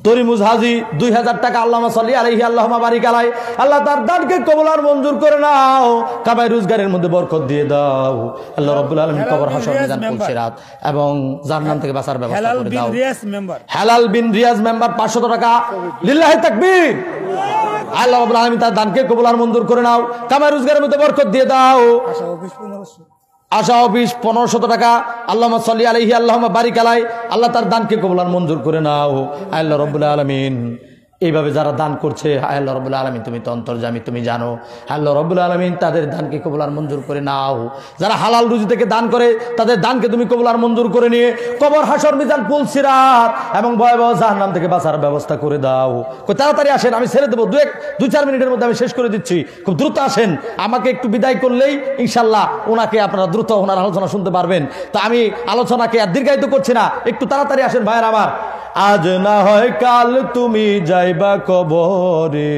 তরিমুজ হাজি 2000 টাকা। আল্লাহুম্মা সাল্লি আলাইহি আল্লাহুম্মা বারিক আলাইহি। আল্লাহ তার দানকে কবুল আর মঞ্জুর করে নাও, কামাই রোজগারের মধ্যে বরকত দিয়ে দাও। আল্লাহ রাব্বুল আলামিন কবর হাসর মিজান পুলসিরাত এবং জাহান্নাম থেকে বাঁচার ব্যবস্থা করে দাও। হেলাল বিন রিয়াজ মেম্বার 500 টাকা। লিল্লাহি তাকবীর। আল্লাহ রাব্বুল আলামিন তার দানকে কবুল আর মঞ্জুর করে নাও, কামাই রোজগারের মধ্যে বরকত দিয়ে দাও। আশা অফিস 1500 টাকা। আল্লাহুম্মা সাল্লি আলাইহি আল্লাহুম্মা বারিক আলাইহি। আল্লাহ তার দানকে কবুল আর মঞ্জুর করে নাও। আল্লাহ রাব্বুল আলামিন এইভাবে যারা দান করছে, আল্লাহ রাব্বুল আলামিন তুমি তো অন্তর্যামী, তুমি জানো। আল্লাহ রাব্বুল আলামিন তাদের দানকে কবুল আর মঞ্জুর করে নাও। যারা হালাল রুজি থেকে দান করে, তাদের দানকে তুমি কবুল আর মঞ্জুর করে নিয়ে কবর হাসর মিজান পুলসিরাত এবং ভয়াবহ জাহান্নাম থেকে বাঁচার ব্যবস্থা করে দাও। খুব তাড়াতাড়ি আসেন, আমি ছেড়ে দেবো। 2-4 মিনিটের মধ্যে আমি শেষ করে দিচ্ছি। খুব দ্রুত আসেন, আমাকে একটু বিদায় করলেই ইনশাল্লাহ ওনাকে আপনারা দ্রুত ওনার আলোচনা শুনতে পারবেন। তো আমি আলোচনাকে আর দীর্ঘায়িত করছি না, একটু তাড়াতাড়ি আসেন ভাইয়ের আমার। আজ না হয় কাল তুমি যাইবা কবরে,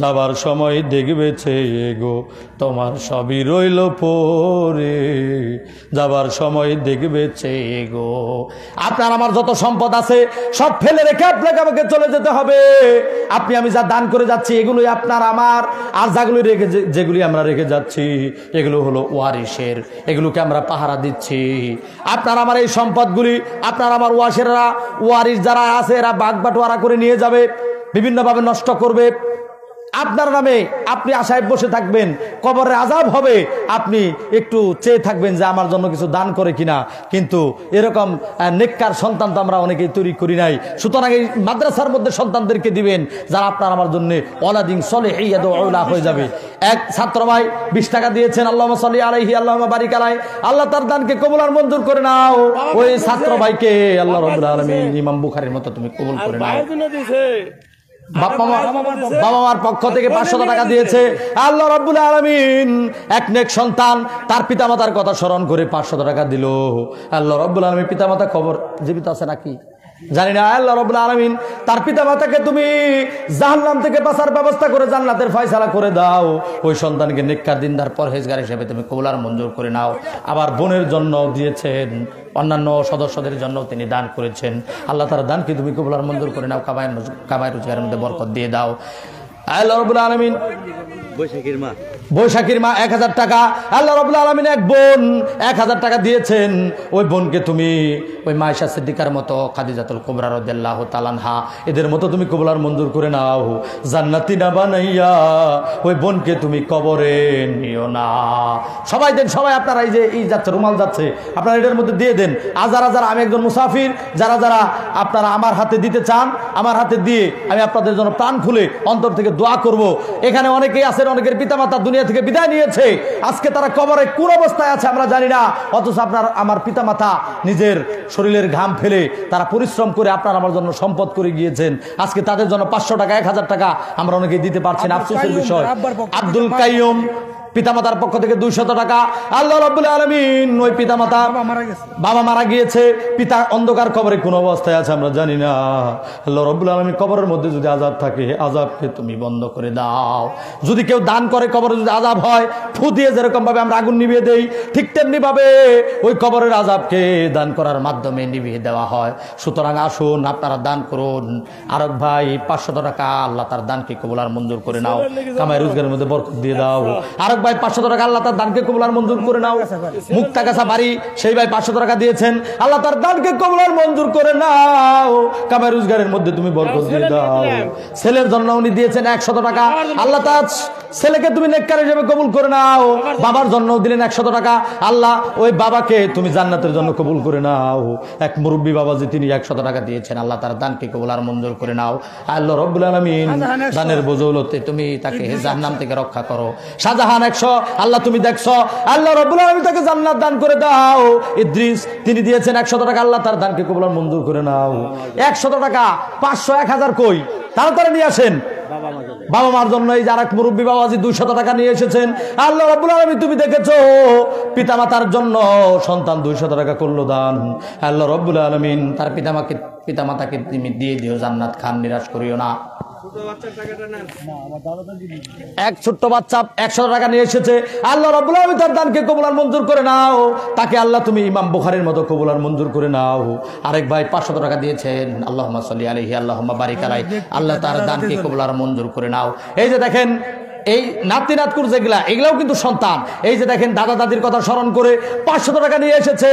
যাবার সময় দেখবে চেয়ে গো তোমার সবই রইল পরে, যাবার সময় দেখবে চেয়ে গো। আপনার আমার যত সম্পদ আছে সব ফেলে রেখে আপনাকে আমাকে চলে যেতে হবে। আপনি আমি যা দান করে যাচ্ছি এগুলোই আপনার আমার, আর যেগুলি আমরা রেখে যাচ্ছি এগুলো হলো ওয়ারিসের, এগুলোকে আমরা পাহারা দিচ্ছি। আপনার আমার এই সম্পদগুলি আপনার আমার ওয়ারিস যারা আছে এরা বাগবাটোয়ারা করে নিয়ে যাবে, বিভিন্নভাবে নষ্ট করবে। আপনার নামে আপনি আশায় বসে থাকবেন, কবরে আযাব হবে, আপনি একটু চেয়ে থাকবেন যে আমার জন্য কিছু দান করে কিনা। কিন্তু এরকম নেককার সন্তান তো আমরা অনেকেই তৈরি করি নাই। সুতরাং এই মাদ্রাসার মধ্যে সন্তানদেরকে দিবেন যারা আপনার আমার জন্য অলাদিন সলিহিন ওয়ালা হয়ে যাবে। এক ছাত্র ভাই 20 টাকা দিয়েছেন। আল্লাহুম্মা সাল্লি আলাইহি আল্লাহুম্মা বারিক আলাইহি। আল্লাহ তার দানকে কবুল আর মঞ্জুর করে নাও। ওই ছাত্র ভাইকে আল্লাহ রাব্বুল আলামিন ইমাম বুখারীর মতো তুমি কবুল করে নাও। বাবা মার পক্ষ থেকে 500 টাকা দিয়েছে। আল্লাহ রাব্বুল আলামিন এক নেক সন্তান তার পিতামাতার কথা স্মরণ করে 500 টাকা দিল। আল্লাহ রাব্বুল আলামিন পিতামাতা খবর জীবিত আছে নাকি? জানি না। আল্লাহ রাব্বুল আলামিন তার পিতা মাতাকে তুমি জাহান্নাম থেকে বাঁচার ব্যবস্থা করে জান্নাতের ফয়সালা করে দাও। ওই সন্তানকে নেককার দিনদার পরহেজগার হিসেবে তুমি কবুল আর মঞ্জুর করে নাও। আবার বোনের জন্য দিয়েছেন, অন্যান্য সদস্যদের জন্য তিনি দান করেছেন। আল্লাহ তার দানকে তুমি কবুল আর মঞ্জুর করে নাও, কামাই রোজগারের মধ্যে বরকত দিয়ে দাও। আল্লাহ রাব্বুল আলামিন বৈশাখীর মা 1000 টাকা, আল্লাহ রাব্বুল আলামিন এক বোন 1000 টাকা দিয়েছেন। ওই বোনকে তুমি ওই মায়েশা সিদ্দিকার মতো, খাদিজাতুল কুবরা রাদিয়াল্লাহু তাআলা আনহা এদের মতো তুমি কবুল আর মঞ্জুর করে নাও। জান্নাতি না বানাইয়া ওই বোনকে তুমি কবরে নিও না। সবাই দেন, সবাই আপনারা এই যে এই যাচ্ছে রুমাল যাচ্ছে আপনারা এটার মধ্যে দিয়ে দেন। হাজার হাজার, আমি একজন মুসাফির, যারা যারা আপনারা আমার হাতে দিতে চান আমার হাতে দিয়ে আমি আপনাদের জন্য প্রাণ খুলে অন্তর থেকে দোয়া করব। এখানে অনেকেই আছেন, অনেকের পিতামাতা দুনিয়া থেকে বিদায় নিয়েছে, আজকে তারা কবরে কোন অবস্থায় আছে আমরা জানি না, অথচ আমার পিতামাতা নিজের শরীরের ঘাম ফেলে তারা পরিশ্রম করে আপনার আমার জন্য সম্পদ করে গিয়েছেন। আজকে তাদের জন্য 500 টাকা 1000 টাকা আমরা অনেকেই দিতে পারছি না, আফসোসের বিষয়। আব্দুল কাইয়ুম পিতামাতার পক্ষ থেকে 200 টাকা। আল্লাহ রাব্বুল আলামিন ওই পিতামাতা বাবা মারা গিয়েছে, পিতা অন্ধকার কবরে কোন অবস্থায় আছে আমরা জানি না। আল্লাহ রাব্বুল আলামিন কবরের মধ্যে যদি আযাব থাকে আযাবকে তুমি বন্ধ করে দাও। যদি কেউ দান করে কবরে যদি আযাব হয়, ফু দিয়ে যেরকম ভাবে আমরা আগুন নিভিয়ে দেই ঠিক তেমনি ভাবে ওই কবরের আযাবকে দান করার মাধ্যমে নিভিয়ে দেওয়া হয়। সুতরাং আসুন আপনারা দান করুন। আরেক ভাই 500 টাকা, আল্লাহ তার দানকে কবুল আর মঞ্জুর করে নাও, কামাই রোজগারের মধ্যে বরকত দিয়ে দাও। আরেক ভাই 500 টাকা, আল্লাহ তার দানকে কবুল আর মঞ্জুর করে নাও। মুক্তাগাছা বাড়ি সেই ভাই 500 টাকা দিয়েছেন, আল্লাহ তার দানকে কবুল আর মঞ্জুর করে নাও, কামাই রোজগারের মধ্যে তুমি বরকত দিয়ে দাও। ছেলের জন্য উনি দিয়েছেন 100 টাকা, আল্লাহ তার ছেলেকে তুমি নেককার হিসেবে কবুল করে নাও। বাবার জন্য দিলেন 100 টাকা, আল্লাহ ওই বাবাকে তুমি জান্নাতের জন্য কবুল করে নাও। এক মুরব্বী বাবাজি তিনি 100 টাকা দিয়েছেন, আল্লাহ তার দানকে কবুল আর মঞ্জুর করে নাও। আল্লাহ রাব্বুল আলামিন দানের বদৌলতে তুমি তাকে জাহান্নাম থেকে রক্ষা করো। শাহজাহান 100, আল্লাহ তুমি দেখছো, আল্লাহ রাব্বুল আলামিন তাকে জান্নাত দান করে দাও। ইদ্রিস তিনি দিয়েছেন 100 টাকা, আল্লাহ তার দানকে কবুল আর মঞ্জুর করে নাও। 100 টাকা 500 1000 কই তাড়াতাড়ি নিয়ে আসেন। বাবা মার জন্য এই যারা মুরব্বী বাবাজি 200 টাকা নিয়ে এসেছেন, আল্লাহ রাব্বুল আলামিন তুমি দেখেছো পিতা মাতার জন্য সন্তান 200 টাকা করলো দান। আল্লাহ রাব্বুল আলামিন তার পিতা মাতাকে তুমি দিয়ে দিও জান্নাত, খান নিরাশ করিও না। এক ছোট্ট বাচ্চা 100 টাকা নিয়ে এসেছে, আল্লাহ রাব্বুল আলামিন তার দানকে কবুল আর মঞ্জুর করে নাও, তাকে আল্লাহ তুমি ইমাম বুখারীর মতো কবুল আর মঞ্জুর করে নাও। আরেক ভাই 500 টাকা দিয়েছেন, আল্লাহুম্মা সাল্লি আলাইহি আল্লাহুম্মা বারিক আলাইহি, আল্লাহ তার দানকে কবুল আর মঞ্জুর করে নাও। এই যে দেখেন এই নাতি নাতকুর যেগুলা এগুলাও কিন্তু সন্তান। এই যে দেখেন দাদা দাদির কথা স্মরণ করে 500 টাকা নিয়ে এসেছে,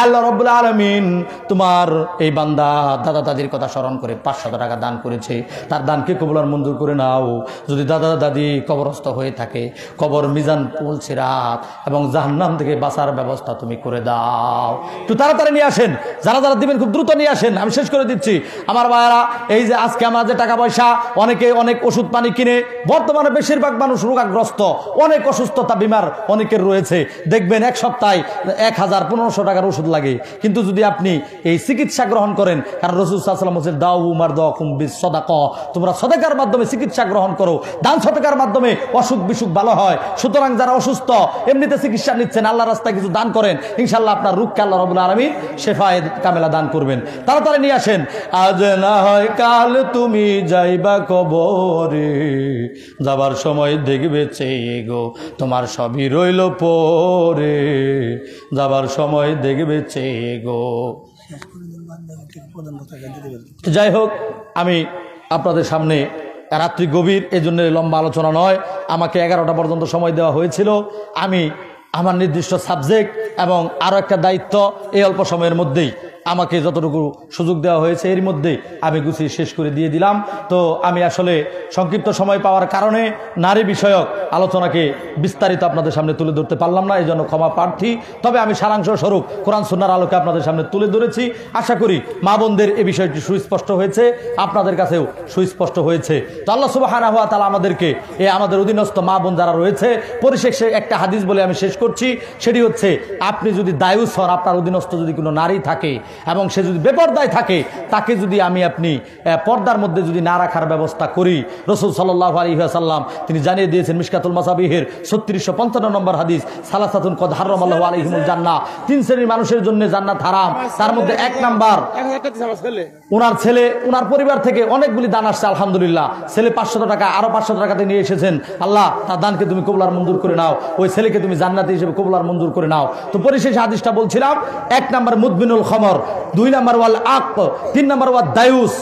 আল্লাহ রাব্বুল আলামিন তোমার এই বান্দা দাদা দাদির কথা স্মরণ করে 500 টাকা দান করেছে, তার দানকে কবুল আর মঞ্জুর করে নাও। যদি দাদা দাদি কবরস্থ হয়ে থাকে, কবর মিজান পুল সিরাত এবং জাহান্নাম থেকে বাঁচার ব্যবস্থা তুমি করে দাও। একটু তাড়াতাড়ি নিয়ে আসেন, যারা যারা দিবেন খুব দ্রুত নিয়ে আসেন, আমি শেষ করে দিচ্ছি। আমার ভাইয়ারা এই যে আজকে আমরা যে টাকা পয়সা অনেকে অনেক ওষুধ পানি কিনে, বর্তমানে বেশিরভাগ মানুষ রোগাগ্রস্ত, অনেক অসুস্থতা বিমার অনেকের রয়েছে। দেখবেন এক সপ্তাহে 1000-1500 টাকার ওষুধ লাগে, কিন্তু যদি আপনি এই চিকিৎসা গ্রহণ করেন, কারণ রাসূল সাল্লাল্লাহু আলাইহি ওয়াসাল্লাম বলেছেন দাউ মারদাকুম বিসসাদাকা, তোমরা সাদাকার মাধ্যমে চিকিৎসা গ্রহণ করো, দান সদকার মাধ্যমে অসুখ বিসুখ ভালো হয়। সুতরাং যারা অসুস্থ এমনিতে চিকিৎসা নিচ্ছেন, আল্লাহর রাস্তায় কিছু দান করেন, ইনশাআল্লাহ আপনার রোগকে আল্লাহ রাব্বুল আলামিন শেফায়ে কামেলা দান করবেন। তাড়াতাড়ি নিয়ে আসেন। আজ না হয় কাল তুমি যাইবা কবরে, যাবার সময় দেখবে চেয়ে গো তোমার সবই রইল পরে, যাবার সময় দেখবে চেয়ে গো। যাই হোক, আমি আপনাদের সামনে রাত্রি গভীর, এই জন্য লম্বা আলোচনা নয়, আমাকে 11টা পর্যন্ত সময় দেওয়া হয়েছিল। আমি আমার নির্দিষ্ট সাবজেক্ট এবং আরও একটা দায়িত্ব এই অল্প সময়ের মধ্যেই আমাকে যতটুকু সুযোগ দেওয়া হয়েছে এর মধ্যে আমি গুছিয়ে শেষ করে দিয়ে দিলাম। তো আমি আসলে সংক্ষিপ্ত সময় পাওয়ার কারণে নারী বিষয়ক আলোচনাকে বিস্তারিত আপনাদের সামনে তুলে ধরতে পারলাম না, এই জন্য ক্ষমা প্রার্থী। তবে আমি সারাংশ স্বরূপ কোরআন সুন্নাহর আলোকে আপনাদের সামনে তুলে ধরেছি। আশা করি মা বোনদের এই বিষয়টি সুস্পষ্ট হয়েছে, আপনাদের কাছেও সুস্পষ্ট হয়েছে। তো আল্লাহ সুবহানাহু ওয়া তাআলা আমাদেরকে আমাদের অধীনস্থ মা বোন যারা রয়েছে, পরিশেষে একটা হাদিস বলে আমি শেষ করছি। সেটি হচ্ছে, আপনি যদি দায়ুস হন, আপনার অধীনস্থ যদি কোনো নারী থাকে, এবং সে যদি বেপরদায় থাকে তাকে যদি আমি আপনি পর্দার মধ্যে যদি না রাখার ব্যবস্থা করি, রাসূল সাল্লাল্লাহু আলাইহি ওয়াসাল্লাম তিনি জানিয়ে দিয়েছেন মিশকাতুল মাসাবিহের 3655 নম্বর হাদিস, সালাসাতুন কদ হারামাল্লাহু আলাইহিমুল জান্নাহ, 3 শ্রেণীর মানুষের জন্য জান্নাত হারাম। তার মধ্যে 1 নাম্বার, ওনার ছেলে ওনার পরিবার থেকে অনেকগুলি দান আসছে আলহামদুলিল্লাহ, ছেলে 500 টাকা আরো 500 টাকাতে নিয়ে এসেছেন, আল্লাহ তার দানকে তুমি কবুল আর মঞ্জুর করে নাও, ওই ছেলেকে তুমি জান্নাতি হিসেবে কবুল আর মঞ্জুর করে নাও। তো পরিশেষে হাদিসটা বলছিলাম, 1 নাম্বার মুদবিনুল খমর, 2 নাম্বার ওয়াল আক, 3 নাম্বার ওয়াল দায়ুস,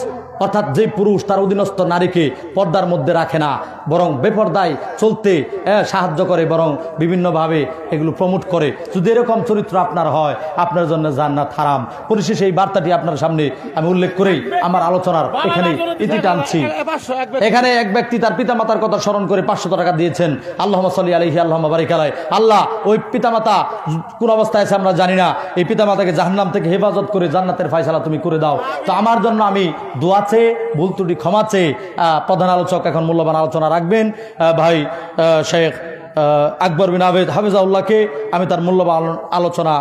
অর্থাৎ যে পুরুষ তার অধীনস্থ নারীকে পর্দার মধ্যে রাখে না, বরং বেপর্দায় চলতে সাহায্য করে, বরং বিভিন্নভাবে এগুলো প্রমোট করে। যদি এরকম চরিত্র আপনার হয়, আপনার জন্য জান্নাত হারাম। পরিশেষে এই বার্তাটি আপনার সামনে আমি উল্লেখ করেই আমার আলোচনার এখানে ইতি টানছি। এখানে এক ব্যক্তি তার পিতামাতার কথা স্মরণ করে 500 টাকা দিয়েছেন, আল্লাহুম্মা সাল্লি আলাইহি আল্লাহুম্মা বারিক আলাইহি। আল্লাহ ওই পিতামাতা কোন অবস্থায় আছে আমরা জানি না, এই পিতামাতাকে জাহান্নাম থেকে হেফাজত করে জান্নাতের ফয়সালা তুমি করে দাও। তো আমার জন্য আমি দোয়া চেয়ে, ভুল ত্রুটি ক্ষমা চেয়ে প্রধান আলোচক এখন মূল্যবান আলোচনা রাখবেন ভাই শেখ আকবর বিন আবেদ হাফিজাউল্লাহকে আমি তার মূল্যবান আলোচনা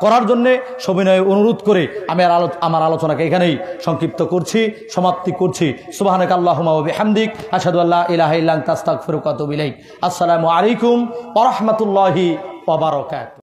করার জন্যে সবিনয়ে অনুরোধ করে আমি আমার আলোচনাকে এখানেই সংক্ষিপ্ত করছি, সমাপ্তি করছি। সুবহানাকা আল্লাহুম্মা ওয়া বিহামদিক আশহাদু আল্লা ইলাহা ইল্লা আনতা আস্তাগফিরুকা ওয়া আতুবু ইলাইক। আসসালামু আলাইকুম ওয়া রাহমাতুল্লাহি ওয়া বারাকাতুহু।